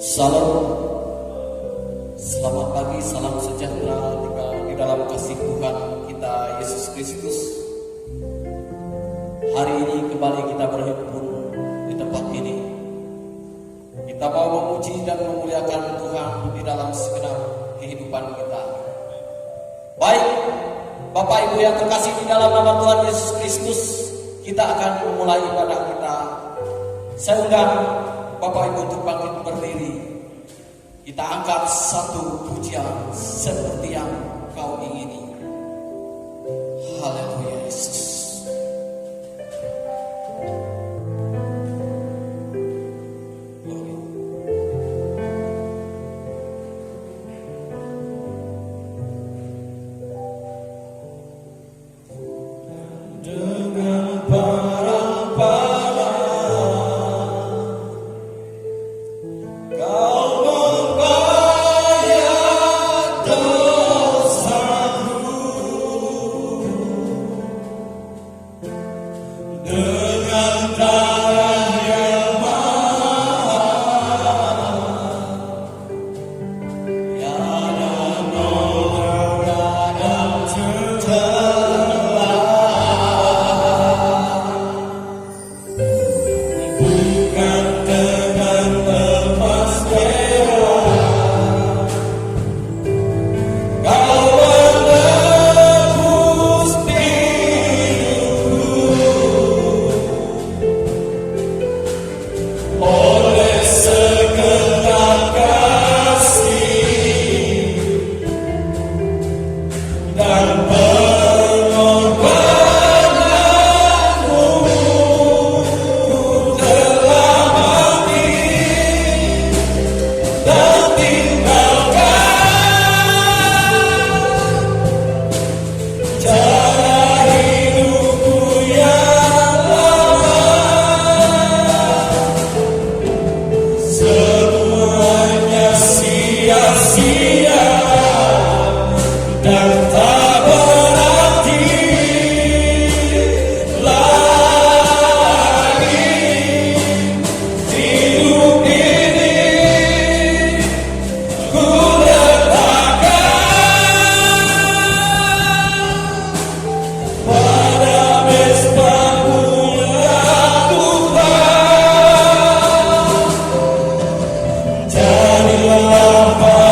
Salam, selamat pagi, salam sejahtera di dalam kasih Tuhan kita Yesus Kristus. Hari ini kembali kita berhimpun di tempat ini. Kita mau memuji dan memuliakan Tuhan di dalam segenap kehidupan kita. Baik, Bapak Ibu yang terkasih di dalam nama Tuhan Yesus Kristus, kita akan memulai ibadah kita. Saya undang Bapak Ibu untuk bangkit berdiri. Kita angkat satu pujian seperti yang kau ingini. Haleluya Yesus. Dan mengorbankan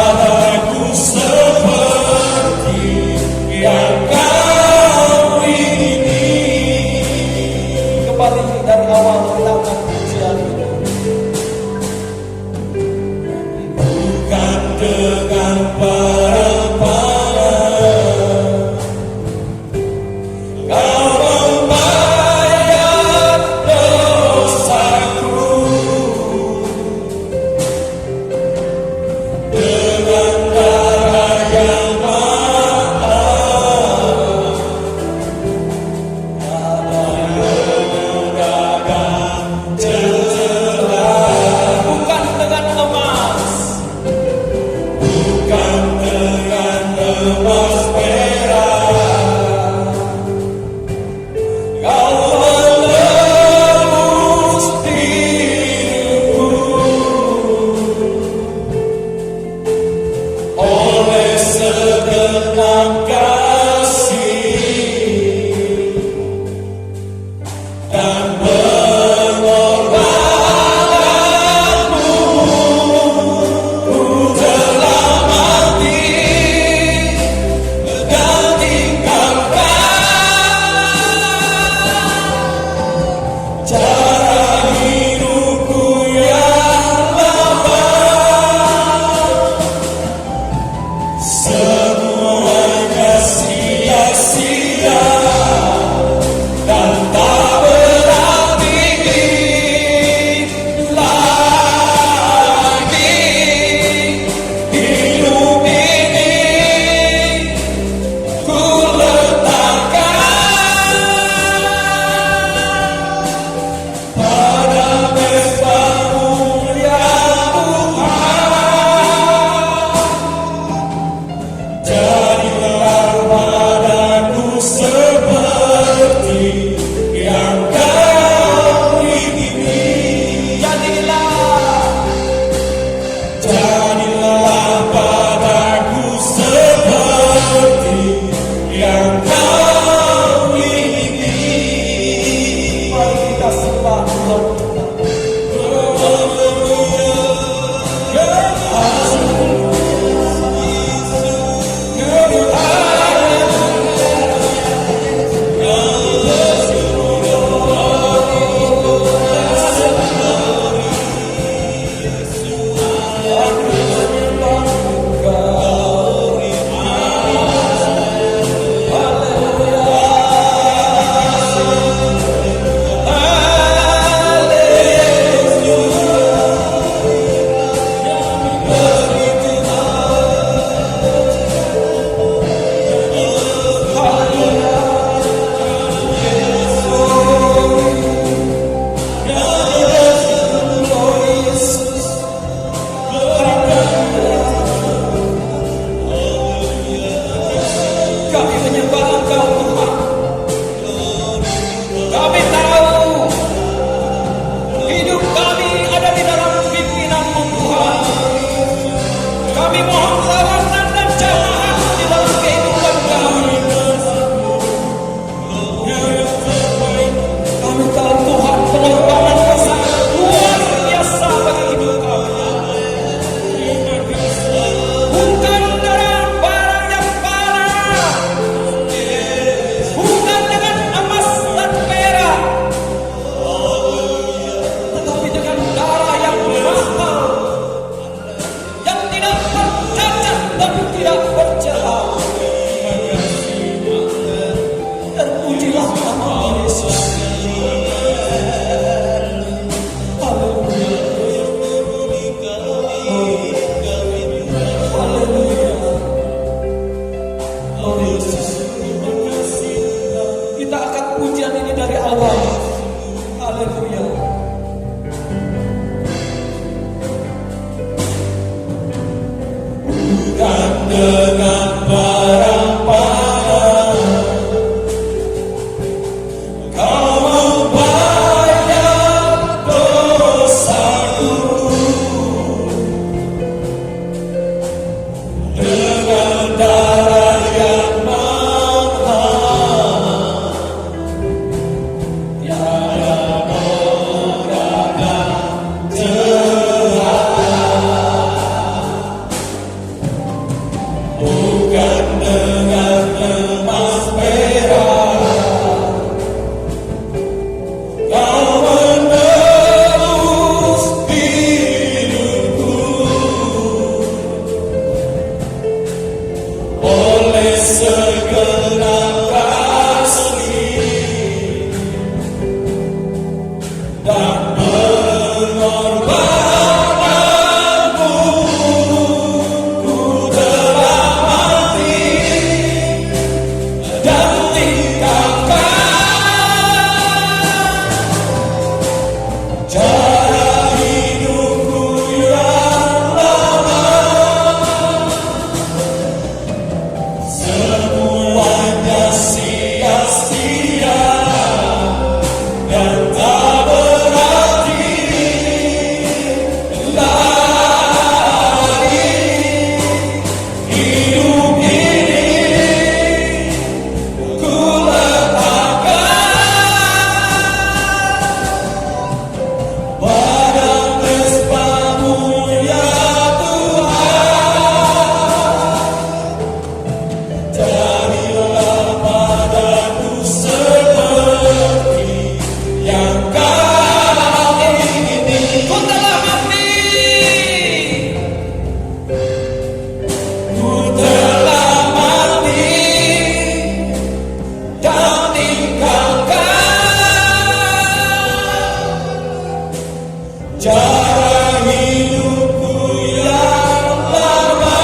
Cara hidupku yang lama,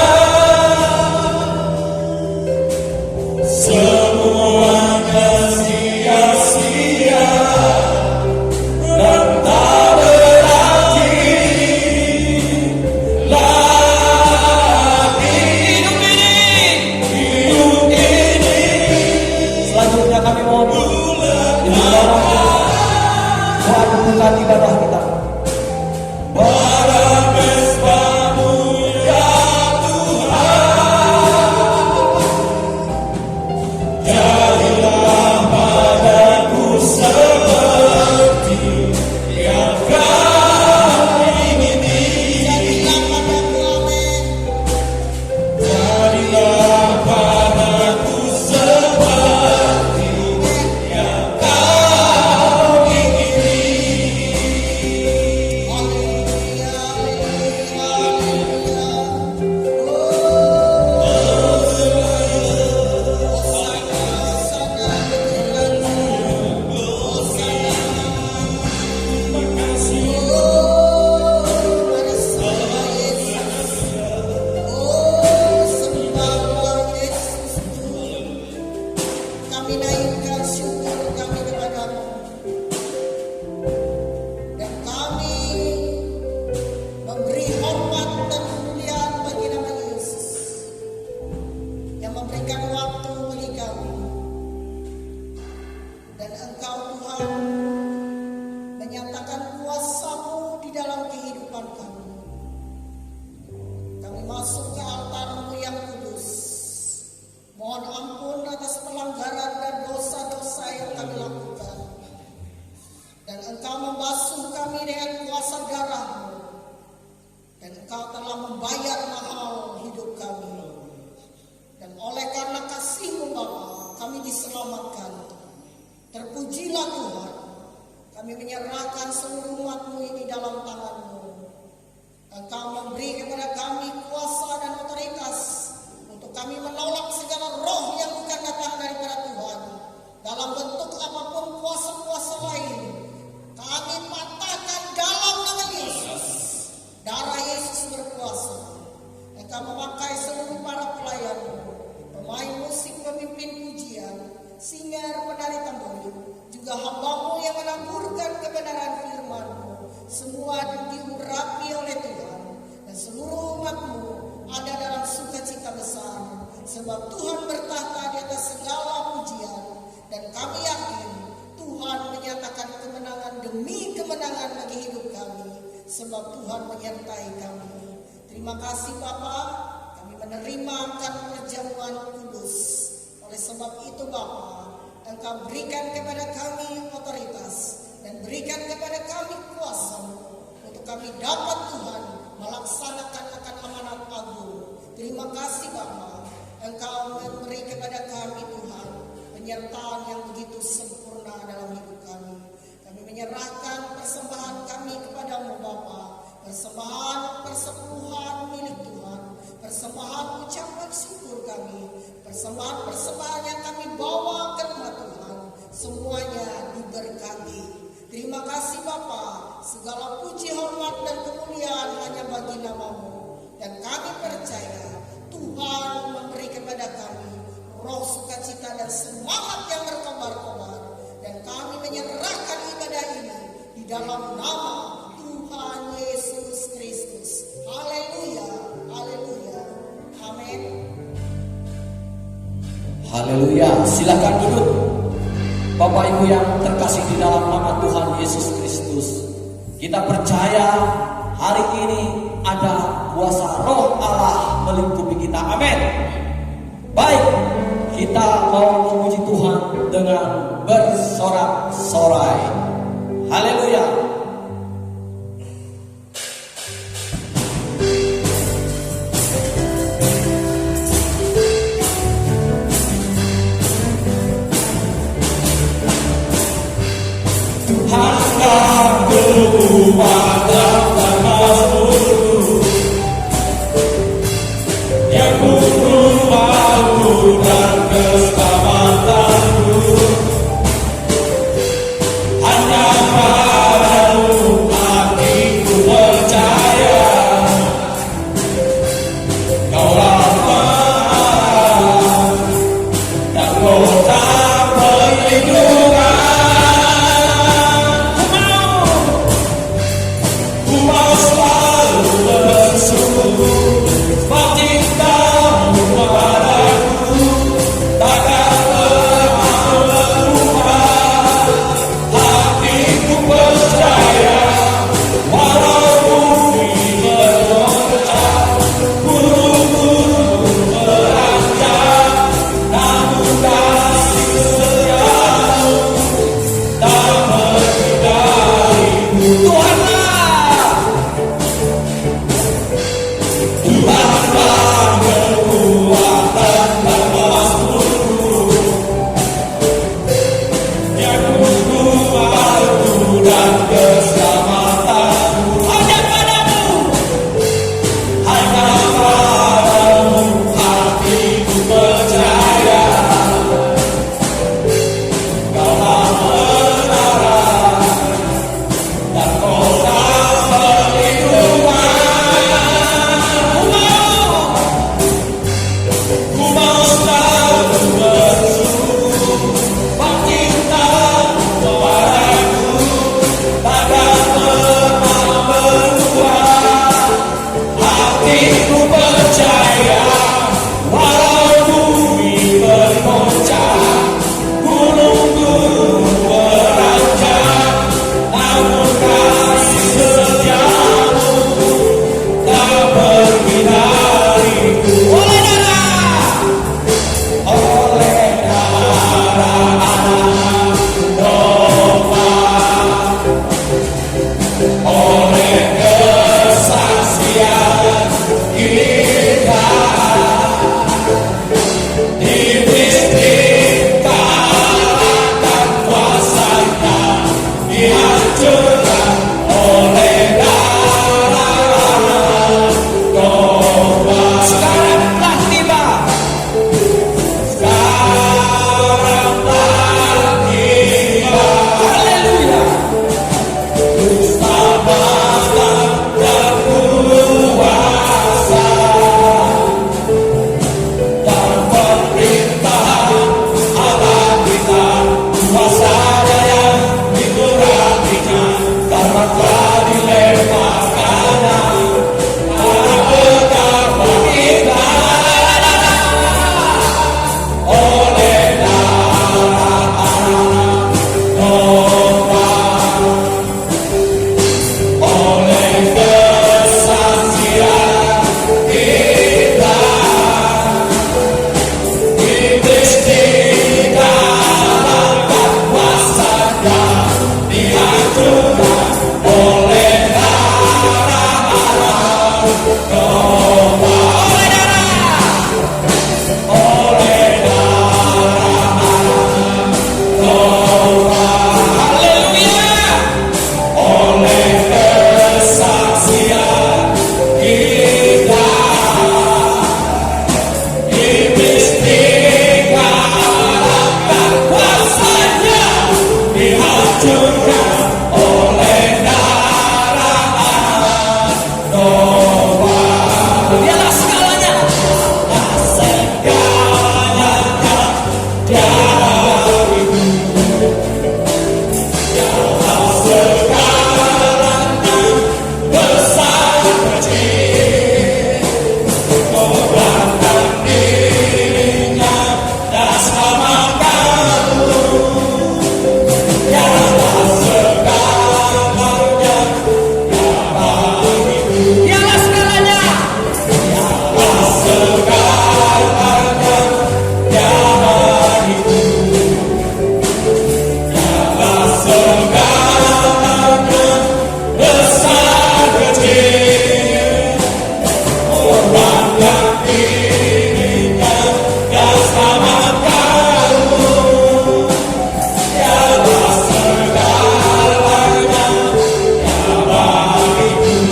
semuanya sia-sia dan tak berarti lagi. Hidup ini selanjutnya kami mohon di dalam Tuhan bukan ibadah kita. Pada mesbah-Mu ya Tuhan, jadilah padaku seperti yang Kau ingini. Jadilah padaku seperti yang Kau ingini. Kami naikkan syukur kami kepadamu, dan kami memberi hormat dan kemuliaan bagi nama Yesus yang memberikan waktu bagi kami. Dan Engkau Tuhan menyatakan kuasa-Mu di dalam kehidupan kami. Kami masuk ke altar-Mu yang kudus. Mohon ampun atas pelanggaran dan dosa-dosa yang kami lakukan. Dan Engkau membasuh kami dengan kuasa darah-Mu. Dan Engkau telah membayar mahal hidup kami. Dan oleh karena kasih-Mu Bapa, kami diselamatkan. Terpujilah Tuhan. Kami menyerahkan seluruh umat-Mu ini dalam tangan-Mu. Engkau memberi kepada kami kuasa dan otoritas untuk kami menolak segala roh yang bukan datang daripada Tuhan. Dalam bentuk apapun kuasa-kuasa lain, kami patahkan dalam nama Yesus. Darah Yesus berkuasa. Engkau memakai seluruh para pelayan, pemain musik, pemimpin pujian, singer, penari tamburi, juga hamba-Mu yang menaburkan kebenaran firman-Mu. Semua diurapi oleh Tuhan, dan seluruh umat-Mu ada dalam sukacita besar, sebab Tuhan bertahta di atas segala pujian. Dan kami yakin Tuhan menyatakan kemenangan demi kemenangan bagi hidup kami, sebab Tuhan menyertai kami. Terima kasih Bapa, kami menerima akan perjamuan kudus. Oleh sebab itu Bapa, Engkau berikan kepada kami otoritas dan berikan kepada kami kuasa-Mu untuk kami dapat Tuhan melaksanakan akan amanat agung. Terima kasih Bapa, Engkau memberi kepada kami Tuhan penyertaan yang begitu sempurna dalam hidup kami. Kami menyerahkan persembahan kami kepadamu Bapa, persembahan persepuluhan milik Tuhan, persembahan ucapan syukur kami, persembahan yang kami bawa ke rumah Tuhan, semuanya diberkati. Terima kasih Bapa, segala puji, hormat dan kemuliaan hanya bagi nama-Mu. Dan kami percaya Tuhan memberi kepada kami roh sukacita dan semangat yang berkobar-kobar. Dan kami menyerahkan ibadah ini di dalam nama Tuhan Yesus Kristus. Haleluya, haleluya, amin. Haleluya, silakan duduk. Bapak Ibu yang terkasih di dalam nama Tuhan Yesus Kristus, kita percaya hari ini ada kuasa roh Allah melingkupi kita. Amin. Baik, kita mau memuji Tuhan dengan bersorak-sorai. Haleluya. Hanya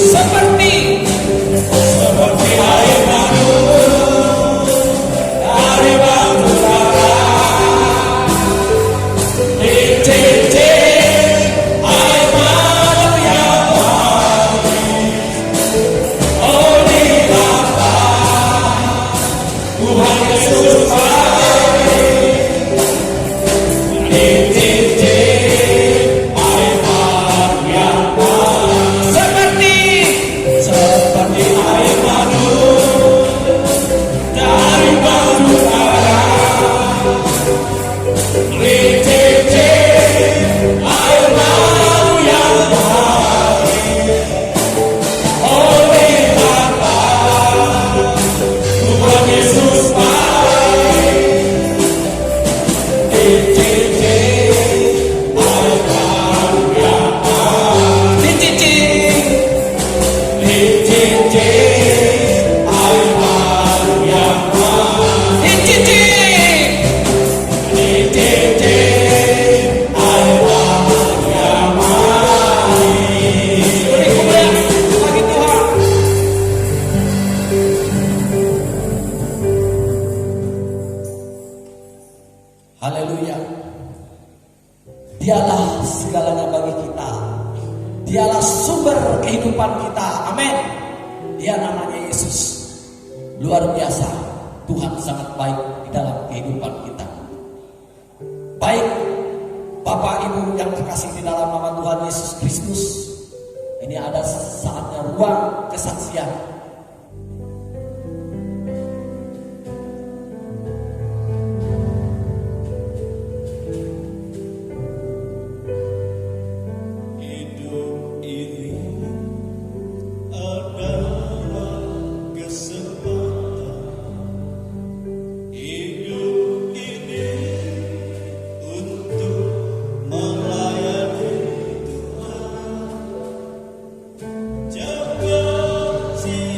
seperti air madu dari batu bara, dicicip air madu yang manis. Oh di lapang Tuhan Yesus baik, dicicip air madu yang manis. Seperti air madu dari batu bara, dicicip air madu yang manis. Oh lihatlah Tuhan Yesus baik, dicicip air madu yang manis. Dicicip air madu yang manis. Dicicip air madu yang manis. Beri kemuliaan bagi Tuhan. Haleluya. Dialah segalanya bagi kita. Dialah sumber kehidupan kita. Amin. Dia namanya Yesus. Luar biasa. Tuhan sangat baik di dalam kehidupan kita. Baik Bapak Ibu yang terkasih di dalam nama Tuhan Yesus Kristus, ini ada saatnya ruang kesaksian. Hidup ini adalah kesempatan. Hidup ini untuk melayani Tuhan. Jangan sia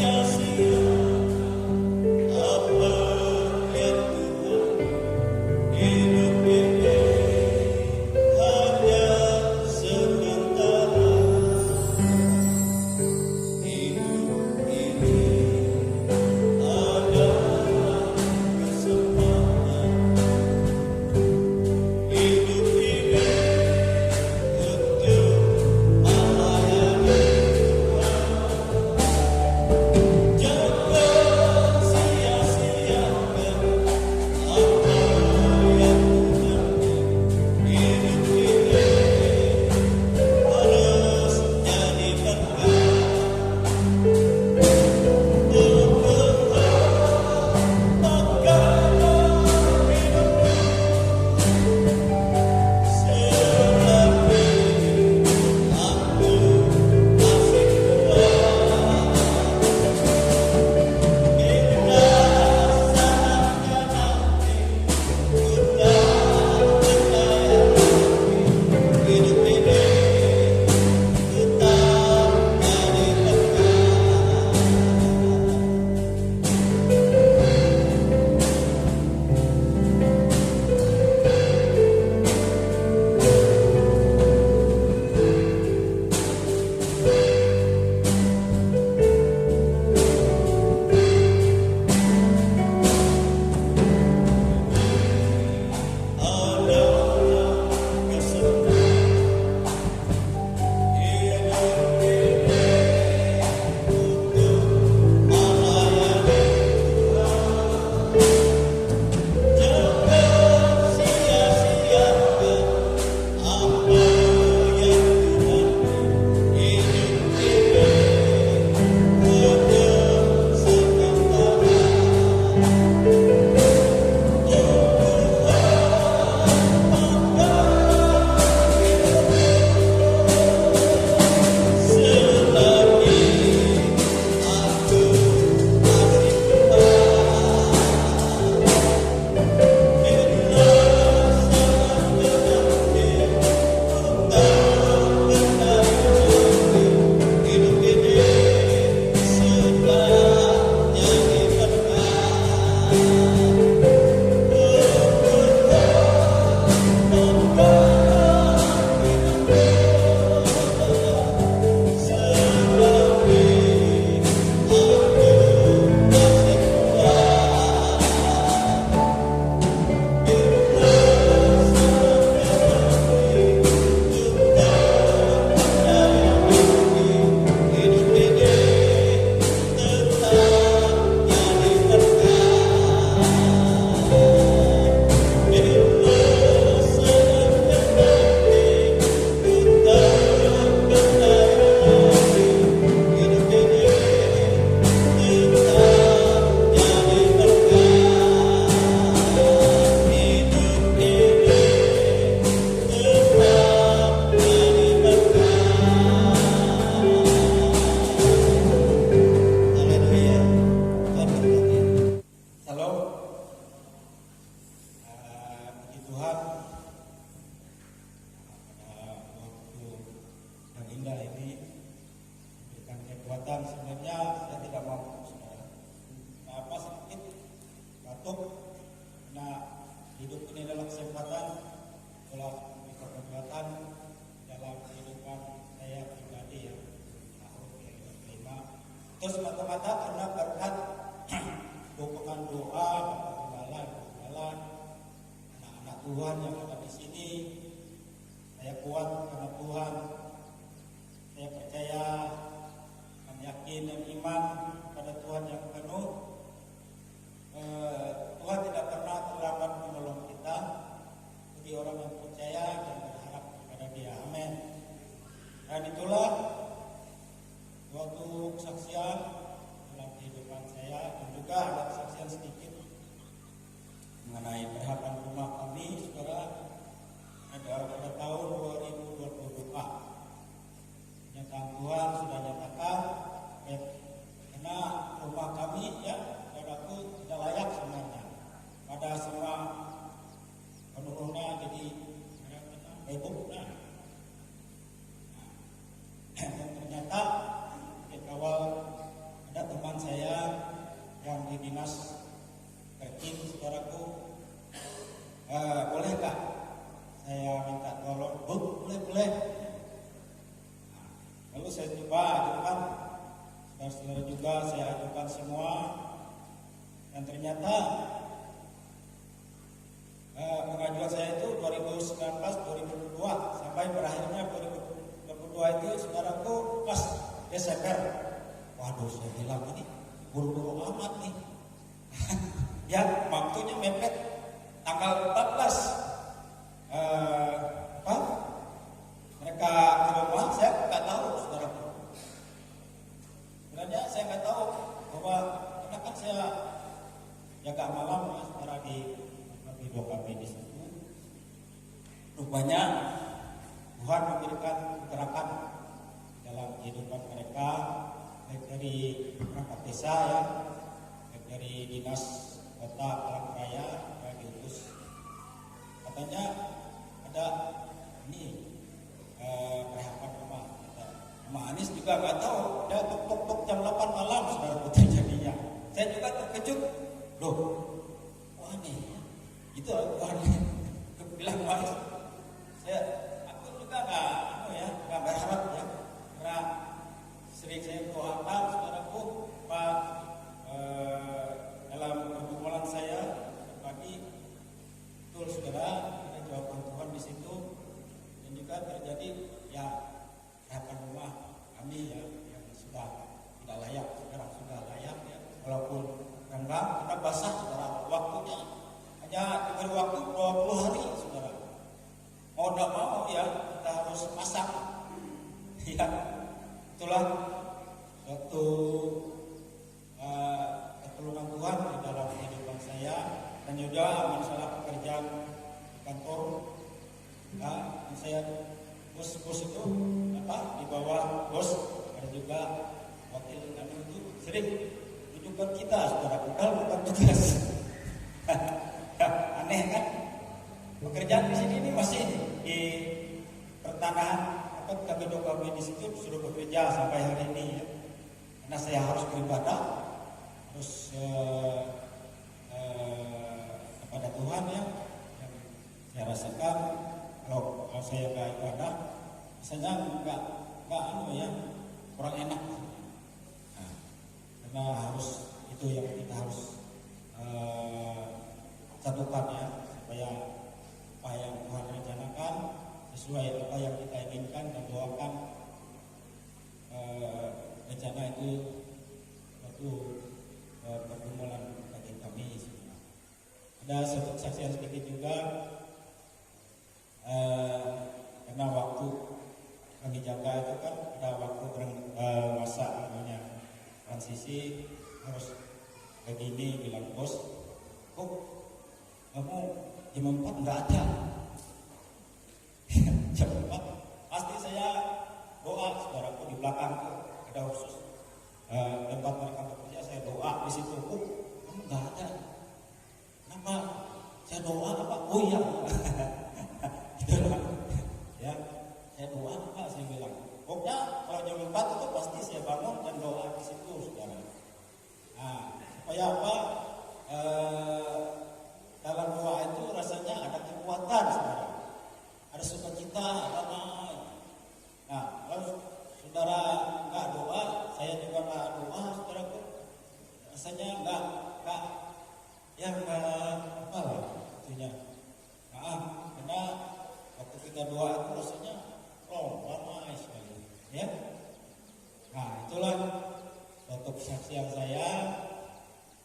Rasanya saya tidak mampu, saudara. Apa sedikit batuk. Nah, hidup ini adalah kesempatan telah memberikan kekuatan dalam kehidupan saya pribadi ya. Tahun yang kelima. Terus semata-mata karena berkat dukungan doa, gembala, anak-anak Tuhan yang ada di sini. Saya kuat karena Tuhan. Saya percaya dan yakin dan iman pada Tuhan yang penuh. Tuhan tidak pernah terlambat menolong kita. Bagi orang yang percaya dan berharap kepada Dia. Amin. Dan itulah suatu kesaksian dalam kehidupan saya, dan juga ada kesaksian sedikit mengenai perhatian rumah kami, saudara. Ada pada tahun 2022. Kenyataan Tuhan sudah nyatakan karena rumah kami ya, saudaraku, tidak layak sebenarnya. Pada semua penurunan jadi bebuk. Dan ternyata di awal ada teman saya yang di dinas kerjin, saudaraku, boleh gak saya minta tolong? Boleh. Lalu saya coba ajukan, saudara-saudara juga saya ajukan semua, dan ternyata pengajuan saya itu 2019-2022 sampai berakhirnya 2022 itu, saudaraku, pas Desember. Waduh, saya bilang ini buru-buru amat nih. Ya, waktunya mepet tanggal 14. Mereka ke rumah, saya nggak tahu, saudaraku. Sebenarnya saya nggak tahu bahwa karena kan saya jaga malam ya, saudara di DOKB di situ. Rupanya Tuhan memberikan gerakan dalam kehidupan mereka, baik dari perangkat desa ya, baik dari dinas kota Palangkaraya yang diutus. Katanya ada ini perhatian rumah. Rumah Anies juga nggak tahu. Dia tok jam 8 malam, saudara putri jadinya. Saya juga terkejut. Loh, wah nih, itu Tuhan bilang Anies. Aku juga nggak berharap ya, karena sering saya doakan, saudaraku, Pak, dalam pergumulan saya pagi, betul saudara, ada jawaban Tuhan di situ, dan juga terjadi ya harapan rumah kami ya yang sudah tidak layak, sekarang sudah layak ya, walaupun renggang karena basah, saudara. Waktunya hanya diberi waktu 20 hari, saudara. Mau tidak mau ya kita harus masak. Ya, itulah suatu pertolongan Tuhan di dalam kehidupan saya, dan juga masalah pekerjaan di kantor. Ya, saya bos itu di bawah bos, ada juga wakil kami itu sering tunjukkan kita, saudara, bukan tugas. Aneh kan? Pekerjaan di sini ini masih di pertanahan kami di situ sudah bekerja sampai hari ini ya. Karena saya harus beribadah, harus kepada Tuhan ya. Yang saya rasakan kalau saya nggak ibadah, misalnya nggak kurang enak. Nah, karena harus itu yang kita harus satukan ya, supaya apa yang Tuhan rencanakan sesuai apa yang kita inginkan dan doakan, rencana itu suatu pergumulan bagi kami. Ada satu kesaksian sedikit juga, karena waktu kami jaga itu kan ada waktu masa namanya transisi, harus begini, bilang bos, kok kamu jam 4 nggak ada. Jam 4 pasti saya doa, saudaraku, di belakang tuh ada khusus tempat mereka bekerja, saya doa di situ. Kamu nggak ada, kenapa? Saya doa apa? Oh iya. Ya, saya doa apa? Saya bilang pokoknya kalau jam 4 itu pasti saya bangun dan doa di situ, saudara. Nah, supaya apa? Dalam doa itu rasanya ada kekuatan, saudara. Ada sukacita, damai. Nah, kalau saudara nggak doa, saya juga nggak doa, saudaraku. Rasanya nggak apa lah itunya. Karena waktu kita doa itu rasanya ramai sekali, ya. Nah, itulah suatu kesaksian saya,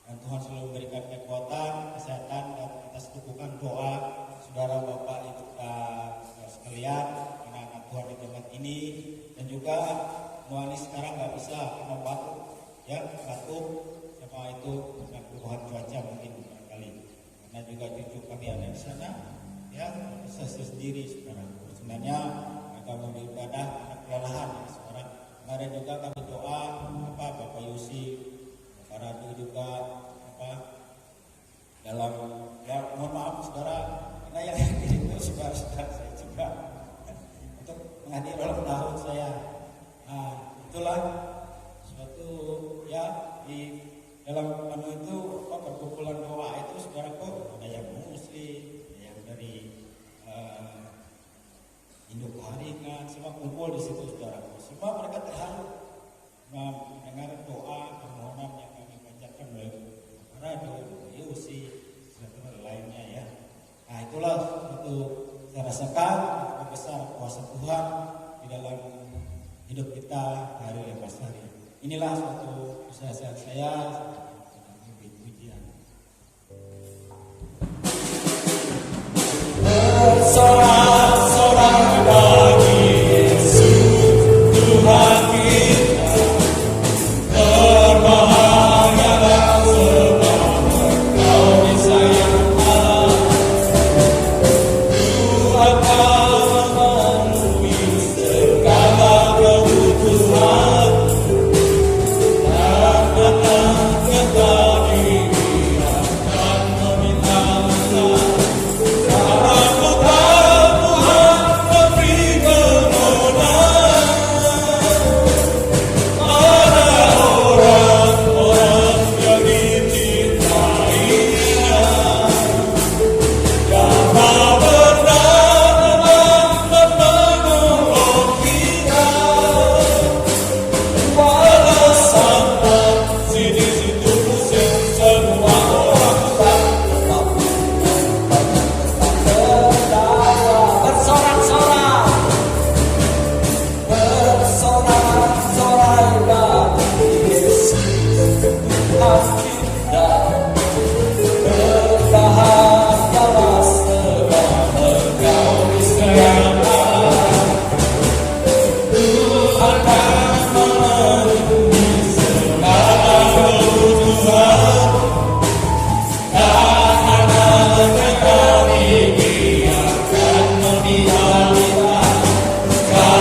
dan Tuhan selalu memberikan kekuatan, kesehatan, dan atas dukungan doa saudara bapak ibu sekalian, anak-anak Tuhan di tempat ini, dan juga Nuani sekarang nggak bisa karena batuk, ya, batuk sama itu dengan perubahan cuaca mungkin barangkali. Karena juga cucu kami ada di sana, ya, bisa sendiri, saudara. Sebenarnya mereka mau beribadah, ada kelelahan, ya, seorang. Kemarin juga kami doa, Bapak Yusi, Bapak Radu juga, dalam, ya, mohon maaf, saudara, karena yang itu saudara-saudara saya juga untuk menghadiri ulang tahun saya. Nah, itulah suatu, ya, di dalam itu perkumpulan doa itu, saudaraku, ada yang muslim, ada yang dari Indo-Paringan, semua kumpul di situ, saudaraku. Semua mereka terharu mendengar doa permohonan yang kami bacakan oleh Radio Yusi dan lainnya, ya. Nah, itulah suatu saya rasakan besar kuasa Tuhan di dalam hidup kita hari lepas hari. Inilah suatu kesaksian saya. Puji-pujian. Bersorak-sorak bagi Yesus Tuhan kita, berbahagialah sebab Engkau disayang Allah. Tuhan akan memenuhi segala kebutuhan, dan anak-anak tadi akan meminta-minta.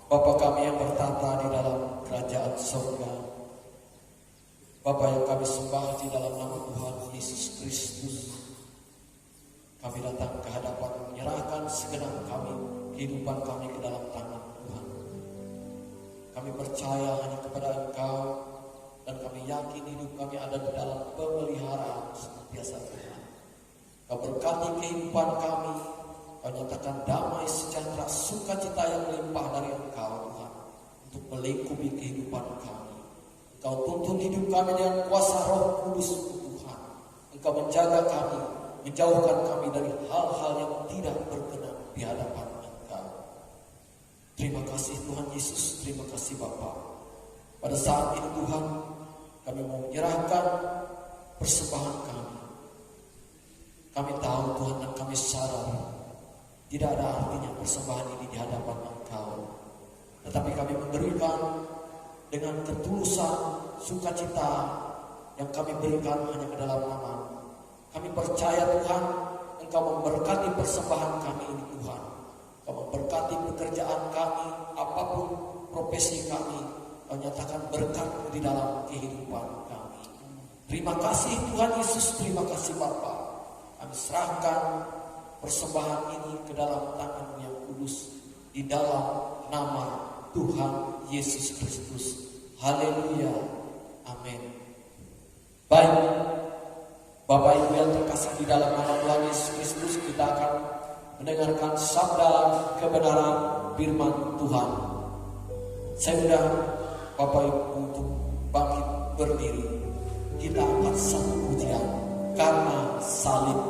Bapa kami yang bertata di dalam kerajaan surga, Bapa yang kami sembah di dalam nama Tuhan Yesus Kristus, kami datang ke hadapan menyerahkan segenap kami, kehidupan kami ke dalam tangan Tuhan. Kami percaya hanya kepada Engkau, dan kami yakin hidup kami ada di dalam pemeliharaan senantiasa Tuhan. Kau berkati kehidupan kami, Kau nyatakan damai, sejahtera, sukacita yang melimpah dari Engkau Tuhan, untuk melingkupi kehidupan kami. Engkau tuntun hidup kami dengan kuasa Roh Kudus Tuhan. Engkau menjaga kami menjauhkan kami dari hal-hal yang tidak berkenan di hadapan Engkau. Terima kasih Tuhan Yesus, terima kasih Bapa. Pada saat ini Tuhan, kami mau menyerahkan persembahan kami. Kami tahu Tuhan dan kami sadar tidak ada artinya persembahan ini di hadapan Engkau. Tetapi kami memberikan dengan ketulusan sukacita yang kami berikan hanya ke dalam nama-Mu. Kami percaya Tuhan, Engkau memberkati persembahan kami ini Tuhan. Engkau memberkati pekerjaan kami, apapun profesi kami, Engkau nyatakan berkat di dalam kehidupan kami. Terima kasih Tuhan Yesus, terima kasih Bapa. Kami serahkan persembahan ini ke dalam tangan-Mu yang kudus, di dalam nama Tuhan Yesus Kristus. Haleluya. Amin. Baik, Bapak Ibu yang terkasih di dalam nama Tuhan Yesus Kristus, kita akan mendengarkan sabda kebenaran firman Tuhan. Saya undang Bapak Ibu untuk bangkit berdiri. Kita angkat satu pujian, Karena Salib.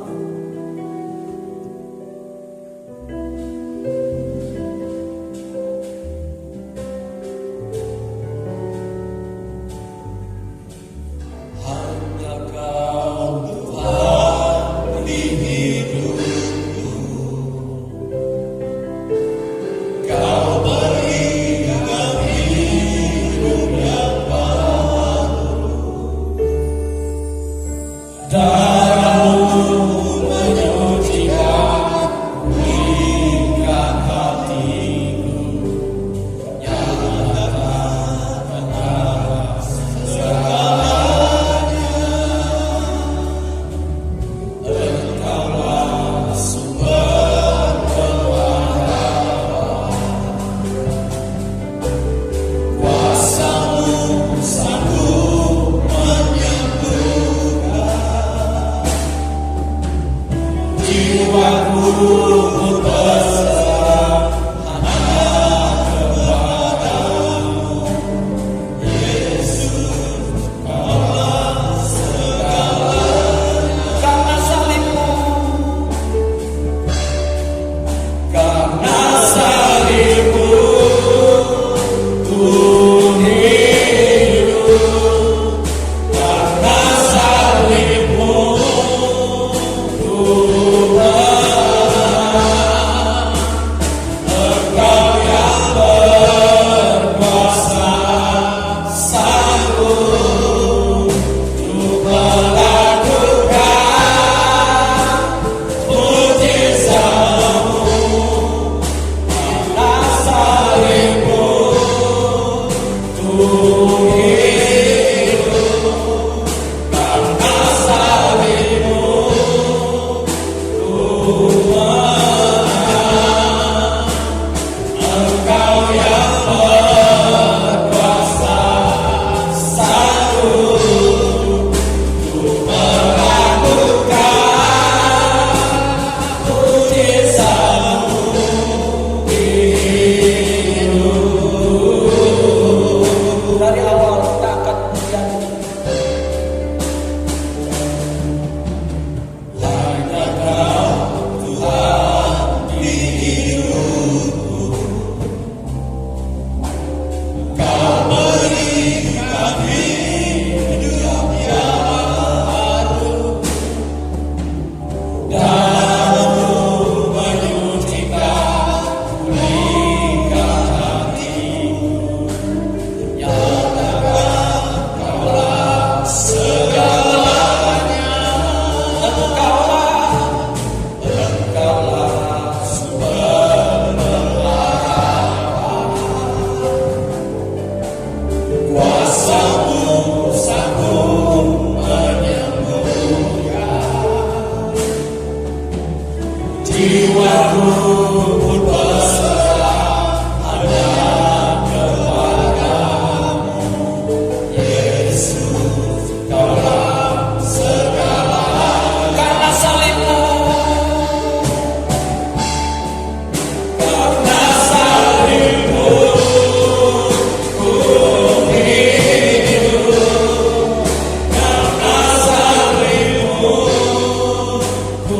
Ku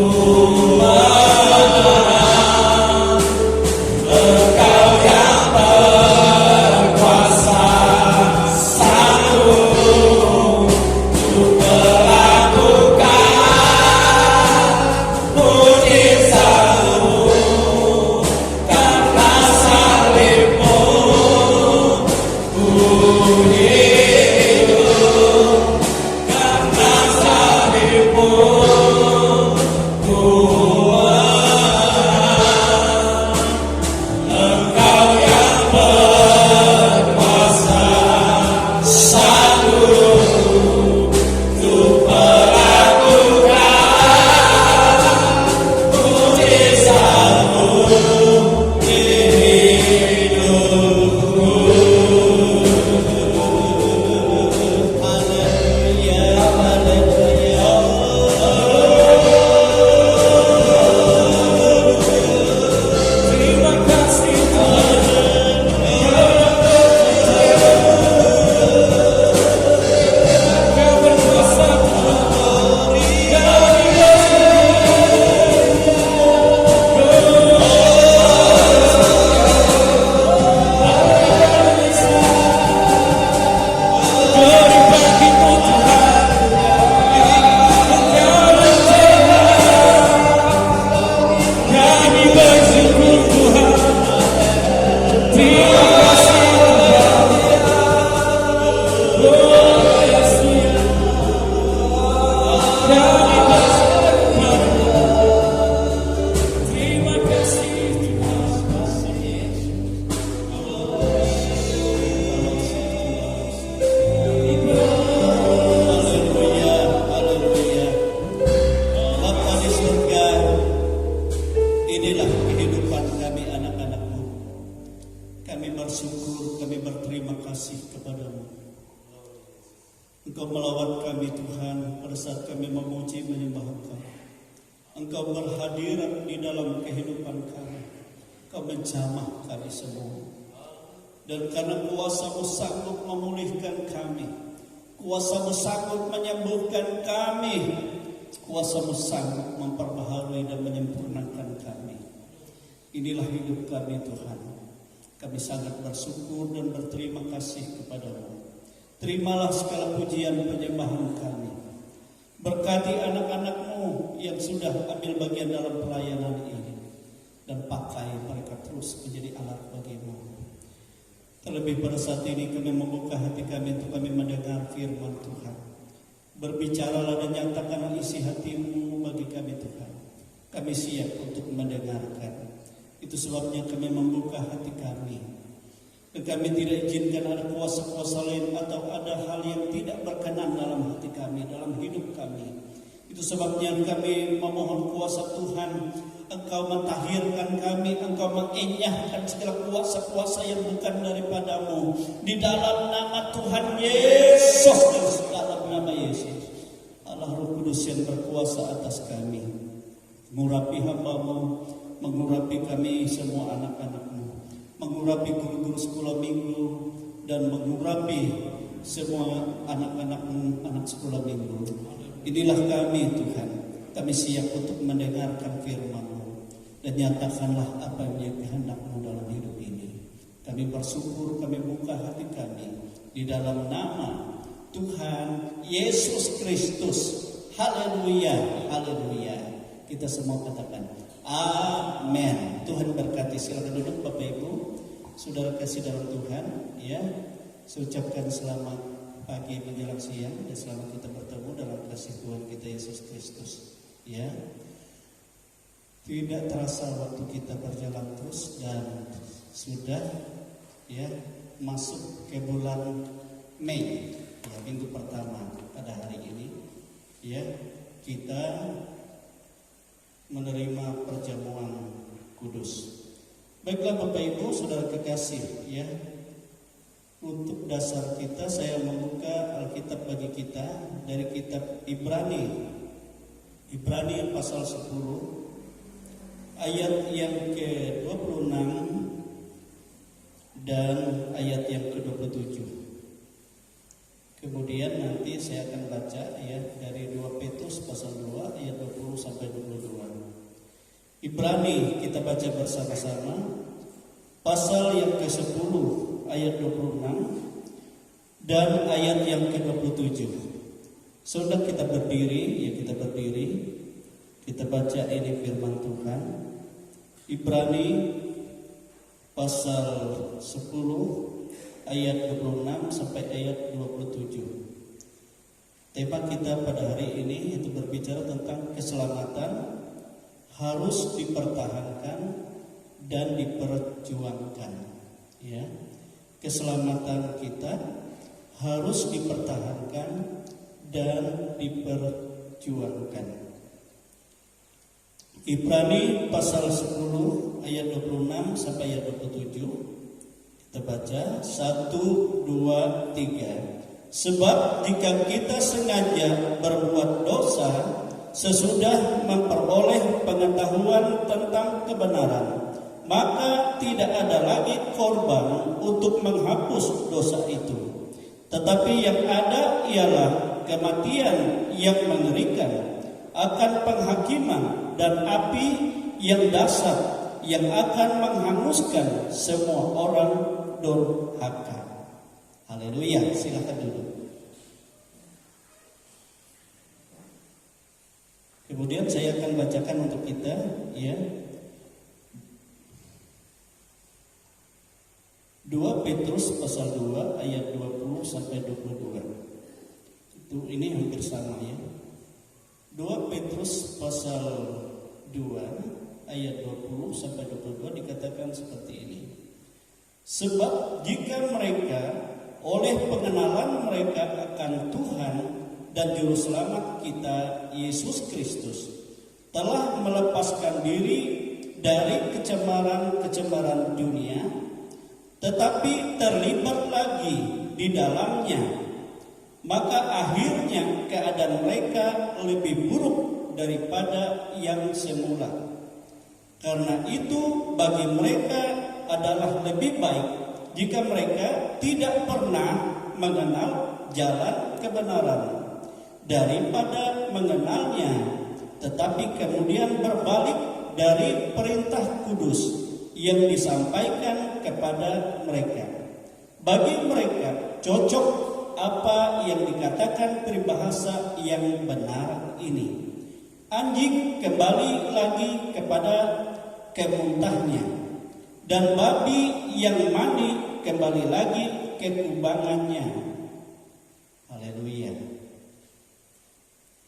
Engkau melawat kami Tuhan pada saat kami memuji menyembah Engkau. Engkau berhadirat di dalam kehidupan kami. Engkau menjamah kami semua. Dan karena kuasa-Mu sanggup memulihkan kami, kuasa-Mu sanggup menyembuhkan kami, kuasa-Mu sanggup memperbaharui dan menyempurnakan kami. Inilah hidup kami Tuhan. Kami sangat bersyukur dan berterima kasih kepada-Mu. Terimalah segala pujian penyembahan kami. Berkati anak-anak-Mu yang sudah ambil bagian dalam pelayanan ini, dan pakai mereka terus menjadi alat bagi-Mu. Terlebih pada saat ini kami membuka hati kami untuk kami mendengar firman Tuhan. Berbicaralah dan nyatakanlah isi hati-Mu bagi kami Tuhan. Kami siap untuk mendengarkan. Itu sebabnya kami membuka hati kami. Dan kami tidak izinkan ada kuasa-kuasa lain atau ada hal yang tidak berkenan dalam hati kami, dalam hidup kami. Itu sebabnya kami memohon kuasa Tuhan, Engkau mentahirkan kami, Engkau mengenyahkan segala kuasa-kuasa yang bukan daripada-Mu. Di dalam nama Tuhan Yesus, di dalam nama Yesus, Allah Roh Kudus yang berkuasa atas kami. Mengurapi hamba-Mu, mengurapi kami semua anak-anak-Mu, mengurapi guru-guru sekolah minggu, dan mengurapi semua anak-anak-Mu, anak sekolah minggu. Inilah kami Tuhan. Kami siap untuk mendengarkan firman-Mu, dan nyatakanlah apa yang menjadi kehendak-Mu dalam hidup ini. Kami bersyukur, kami buka hati kami di dalam nama Tuhan Yesus Kristus. Haleluya, haleluya. Kita semua katakan amin. Tuhan berkati. Silakan duduk Bapak Ibu, saudara kasih dalam Tuhan. Ya, saya ucapkan selamat pagi menjelang siang dan selamat kita bertemu dalam kasih Tuhan kita Yesus Kristus. Ya, tidak terasa waktu kita berjalan terus dan sudah ya masuk ke bulan Mei, ya, minggu pertama pada hari ini. Ya, kita menerima perjamuan kudus. Baiklah Bapak Ibu, saudara kekasih, ya. Untuk dasar kita saya membuka Alkitab bagi kita dari kitab Ibrani pasal 10 ayat yang ke-26 dan ayat yang ke-27. Kemudian nanti saya akan baca ya dari 2 Petrus pasal 2 ayat 20 sampai 22. Ibrani kita baca bersama-sama pasal yang ke-10 ayat 26 dan ayat yang ke-27. Sudah kita berdiri, kita berdiri. Kita baca ini firman Tuhan. Ibrani pasal 10 ayat 26 sampai ayat 27. Tema kita pada hari ini itu berbicara tentang keselamatan harus dipertahankan dan diperjuangkan. Ya, keselamatan kita harus dipertahankan dan diperjuangkan. Ibrani pasal 10 ayat 26 sampai ayat 27. Kita baca 1, 2, 3. Sebab jika kita sengaja berbuat dosa sesudah memperoleh pengetahuan tentang kebenaran, maka tidak ada lagi korban untuk menghapus dosa itu. Tetapi yang ada ialah kematian yang mengerikan, akan penghakiman dan api yang dahsyat yang akan menghanguskan semua orang durhaka. Haleluya, silakan duduk. Kemudian saya akan bacakan untuk kita, ya. 2 Petrus pasal 2 ayat 20 sampai 22. Itu ini hampir sama, ya. 2 Petrus pasal 2 ayat 20 sampai 22 dikatakan seperti ini. Sebab jika mereka oleh pengenalan mereka akan Tuhan dan Juru Selamat kita Yesus Kristus telah melepaskan diri dari kecemaran-kecemaran dunia, tetapi terlibat lagi di dalamnya, maka akhirnya keadaan mereka lebih buruk daripada yang semula. Karena itu bagi mereka adalah lebih baik jika mereka tidak pernah mengenal jalan kebenaran daripada mengenalnya, tetapi kemudian berbalik dari perintah kudus yang disampaikan kepada mereka. Bagi mereka cocok apa yang dikatakan peribahasa yang benar ini. Anjing kembali lagi kepada kemuntahnya, dan babi yang mandi kembali lagi ke kubangannya. Haleluya.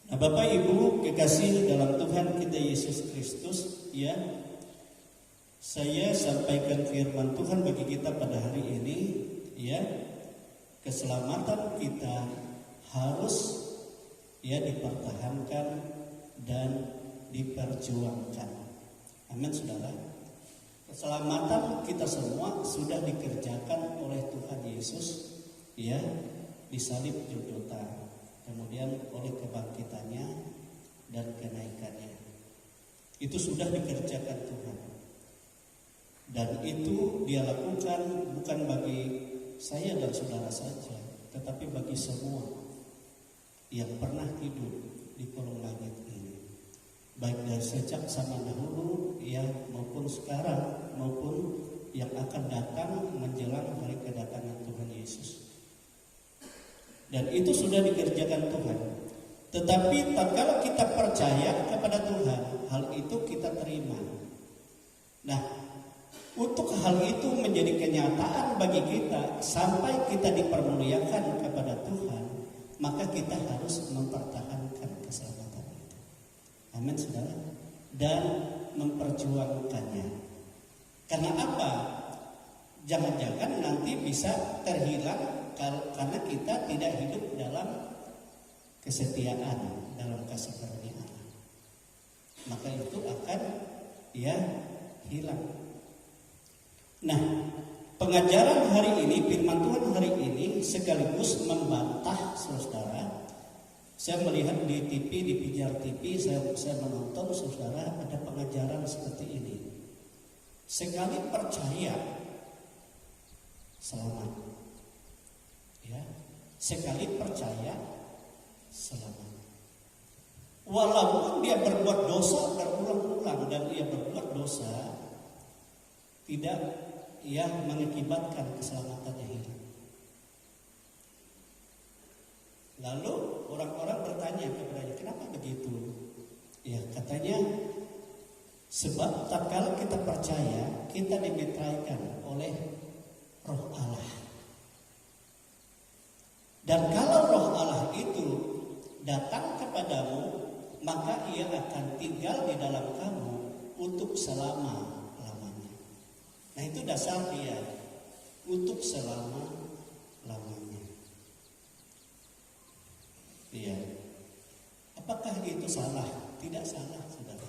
Nah, Bapak Ibu kekasih dalam Tuhan kita Yesus Kristus, ya, saya sampaikan firman Tuhan bagi kita pada hari ini, ya. Keselamatan kita harus, ya, dipertahankan dan diperjuangkan. Amin, saudara. Keselamatan kita semua sudah dikerjakan oleh Tuhan Yesus, ya, di salib Golgota, kemudian oleh kebangkitannya dan kenaikannya. Itu sudah dikerjakan Tuhan. Dan itu Dia lakukan bukan bagi saya dan saudara saja, tetapi bagi semua yang pernah hidup di kolong langit ini, baik dari sejak zaman dahulu, ya, maupun sekarang, maupun yang akan datang menjelang hari kedatangan Tuhan Yesus. Dan itu sudah dikerjakan Tuhan. Tetapi tatkala kita percaya kepada Tuhan, hal itu kita terima. Nah, untuk hal itu menjadi kenyataan bagi kita sampai kita dipermuliakan kepada Tuhan, maka kita harus mempertahankan keselamatan itu. Amin, saudara. Dan memperjuangkannya. Karena apa? Jangan-jangan nanti bisa terhilang karena kita tidak hidup dalam kesetiaan, dalam kasih karunia Allah. Maka itu akan, ya, hilang. Nah, pengajaran hari ini, firman Tuhan hari ini sekaligus membantah, saudara. Saya melihat di TV, di Pijar TV, saya menonton, saudara, ada pengajaran seperti ini. Sekali percaya, selamat. Ya, sekali percaya, selamat. Walaupun dia berbuat dosa berulang-ulang dan dia berbuat berdosa tidak mengakibatkan keselamatannya hilang. Lalu orang-orang bertanya kepadanya, kenapa begitu? Ya, katanya sebab tatkala kita percaya, kita dimeteraikan oleh Roh Allah. Dan kalau Roh Allah itu datang kepadamu, maka ia akan tinggal di dalam kamu untuk selama-lamanya. Nah, itu dasar dia, untuk selama-lamanya. Iya. Apakah itu salah? Tidak salah, saudara.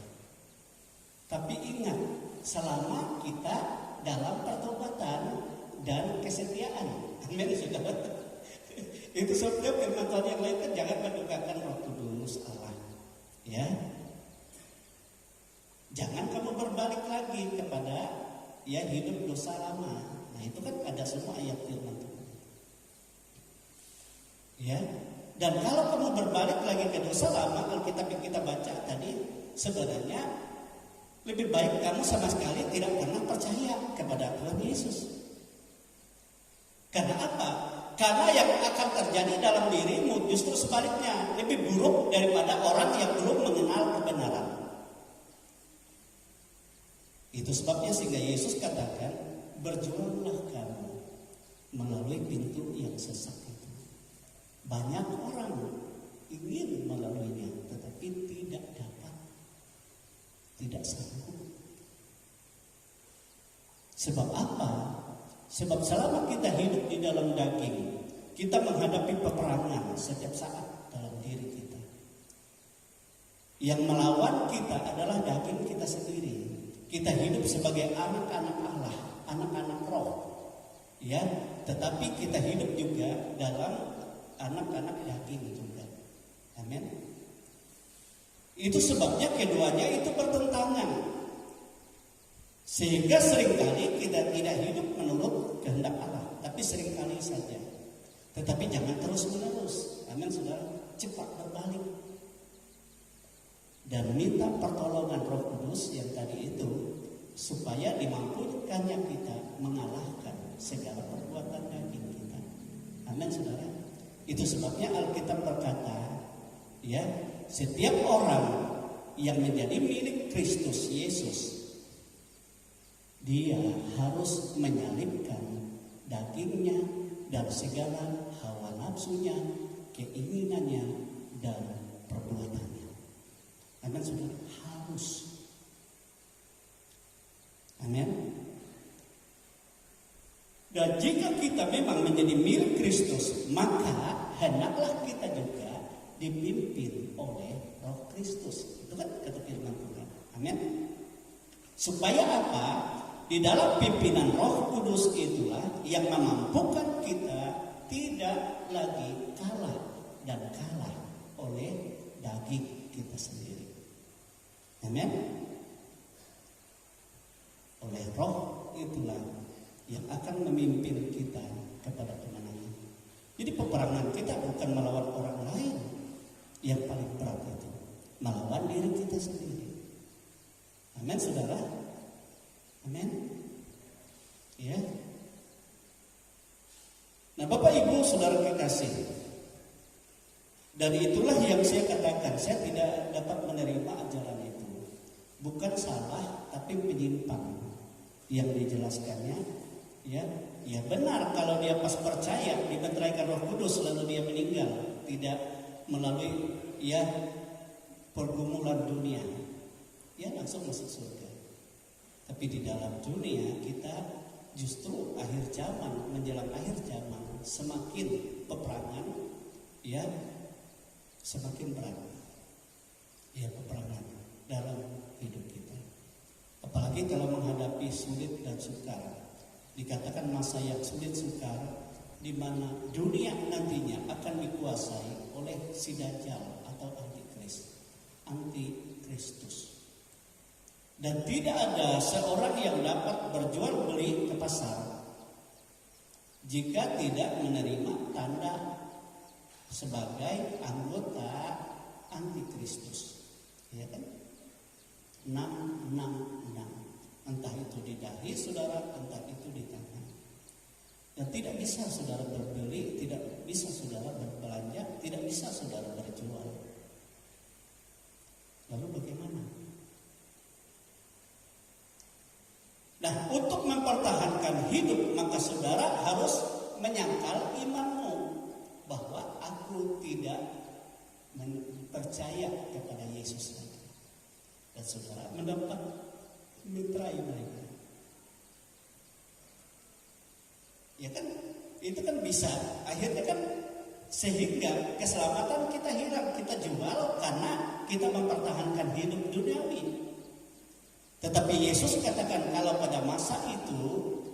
Tapi ingat, selama kita dalam pertobatan dan kesetiaan. Amin, saudara. Itu sebabnya firman Tuhan yang lain kan jangan mendukakan Roh Kudus Allah. Ya. Jangan kamu berbalik lagi kepada hidup dosa lama. Nah, itu kan ada semua ayat firman Tuhan. Ya. Dan kalau kamu berbalik lagi ke dosa lama, Alkitab yang kita baca tadi, sebenarnya lebih baik kamu sama sekali tidak pernah percaya kepada Tuhan Yesus. Karena apa? Karena yang akan terjadi dalam dirimu justru sebaliknya, lebih buruk daripada orang yang belum mengenal kebenaran. Itu sebabnya sehingga Yesus katakan, berjuanglah kamu melalui pintu yang sesak itu. Banyak orang ingin melaluinya, tetapi tidak dapat, tidak sanggup. Sebab apa? Sebab selama kita hidup di dalam daging, kita menghadapi peperangan setiap saat dalam diri kita. Yang melawan kita adalah daging kita sendiri. Kita hidup sebagai anak-anak Allah, anak-anak roh. Ya, tetapi kita hidup juga dalam anak-anak daging juga. Amin. Itu sebabnya keduanya itu bertentangan. Sehingga seringkali kita tidak hidup menurut kehendak Allah, tapi seringkali saja. Tetapi jangan terus-menerus. Amin, saudara. Cepat berbalik dan minta pertolongan Roh Kudus yang tadi itu, supaya dimampukannya kita mengalahkan segala perbuatan daging kita. Amin, saudara. Itu sebabnya Alkitab berkata, ya, setiap orang yang menjadi milik Kristus Yesus, dia harus menyalibkan dagingnya dan segala hawa nafsunya, keinginannya dan perbuatannya. Amin, saudara, harus. Amin. Dan jika kita memang menjadi milik Kristus, maka hendaklah kita juga dipimpin oleh Roh Kristus. Itu kan kata firman Tuhan. Amin. Supaya apa? Di dalam pimpinan Roh Kudus itulah yang memampukan kita tidak lagi kalah oleh daging kita sendiri. Amin. Oleh Roh itulah yang akan memimpin kita kepada kemenangan. Jadi peperangan kita bukan melawan orang lain, yang paling berat itu melawan diri kita sendiri. Amin, saudara. Amin. Ya. Nah, Bapak Ibu Saudara kekasih, dari itulah yang saya katakan, saya tidak dapat menerima ajaran itu. Bukan salah, tapi penyimpang yang dijelaskannya. Ya, ya benar kalau dia pas percaya dimeteraikan Roh Kudus lalu dia meninggal, tidak melalui pergumulan dunia, ya langsung masuk surga. Tapi di dalam dunia kita justru akhir zaman, menjelang akhir zaman, semakin peperangan, ya semakin berat, ya peperangan dalam hidup kita. Apalagi kalau menghadapi sulit dan sukar, dikatakan masa yang sulit sukar, di mana dunia nantinya akan dikuasai oleh si Dajjal atau antikristus. Dan tidak ada seorang yang dapat berjual beli ke pasar jika tidak menerima tanda sebagai anggota antikristus. Ya kan? 666. itu di dahi saudara, entah itu di tangan. Dan tidak bisa saudara berbeli, tidak bisa saudara berbelanja, tidak bisa saudara berjual. Lalu bagaimana? Nah, untuk mempertahankan hidup, maka saudara harus menyangkal imanmu bahwa aku tidak percaya kepada Yesus lagi. Dan saudara mendapat mitrai mereka. Ya kan, itu kan bisa. Akhirnya kan sehingga keselamatan kita hilang, kita jual karena kita mempertahankan hidup duniawi. Tetapi Yesus katakan kalau pada masa itu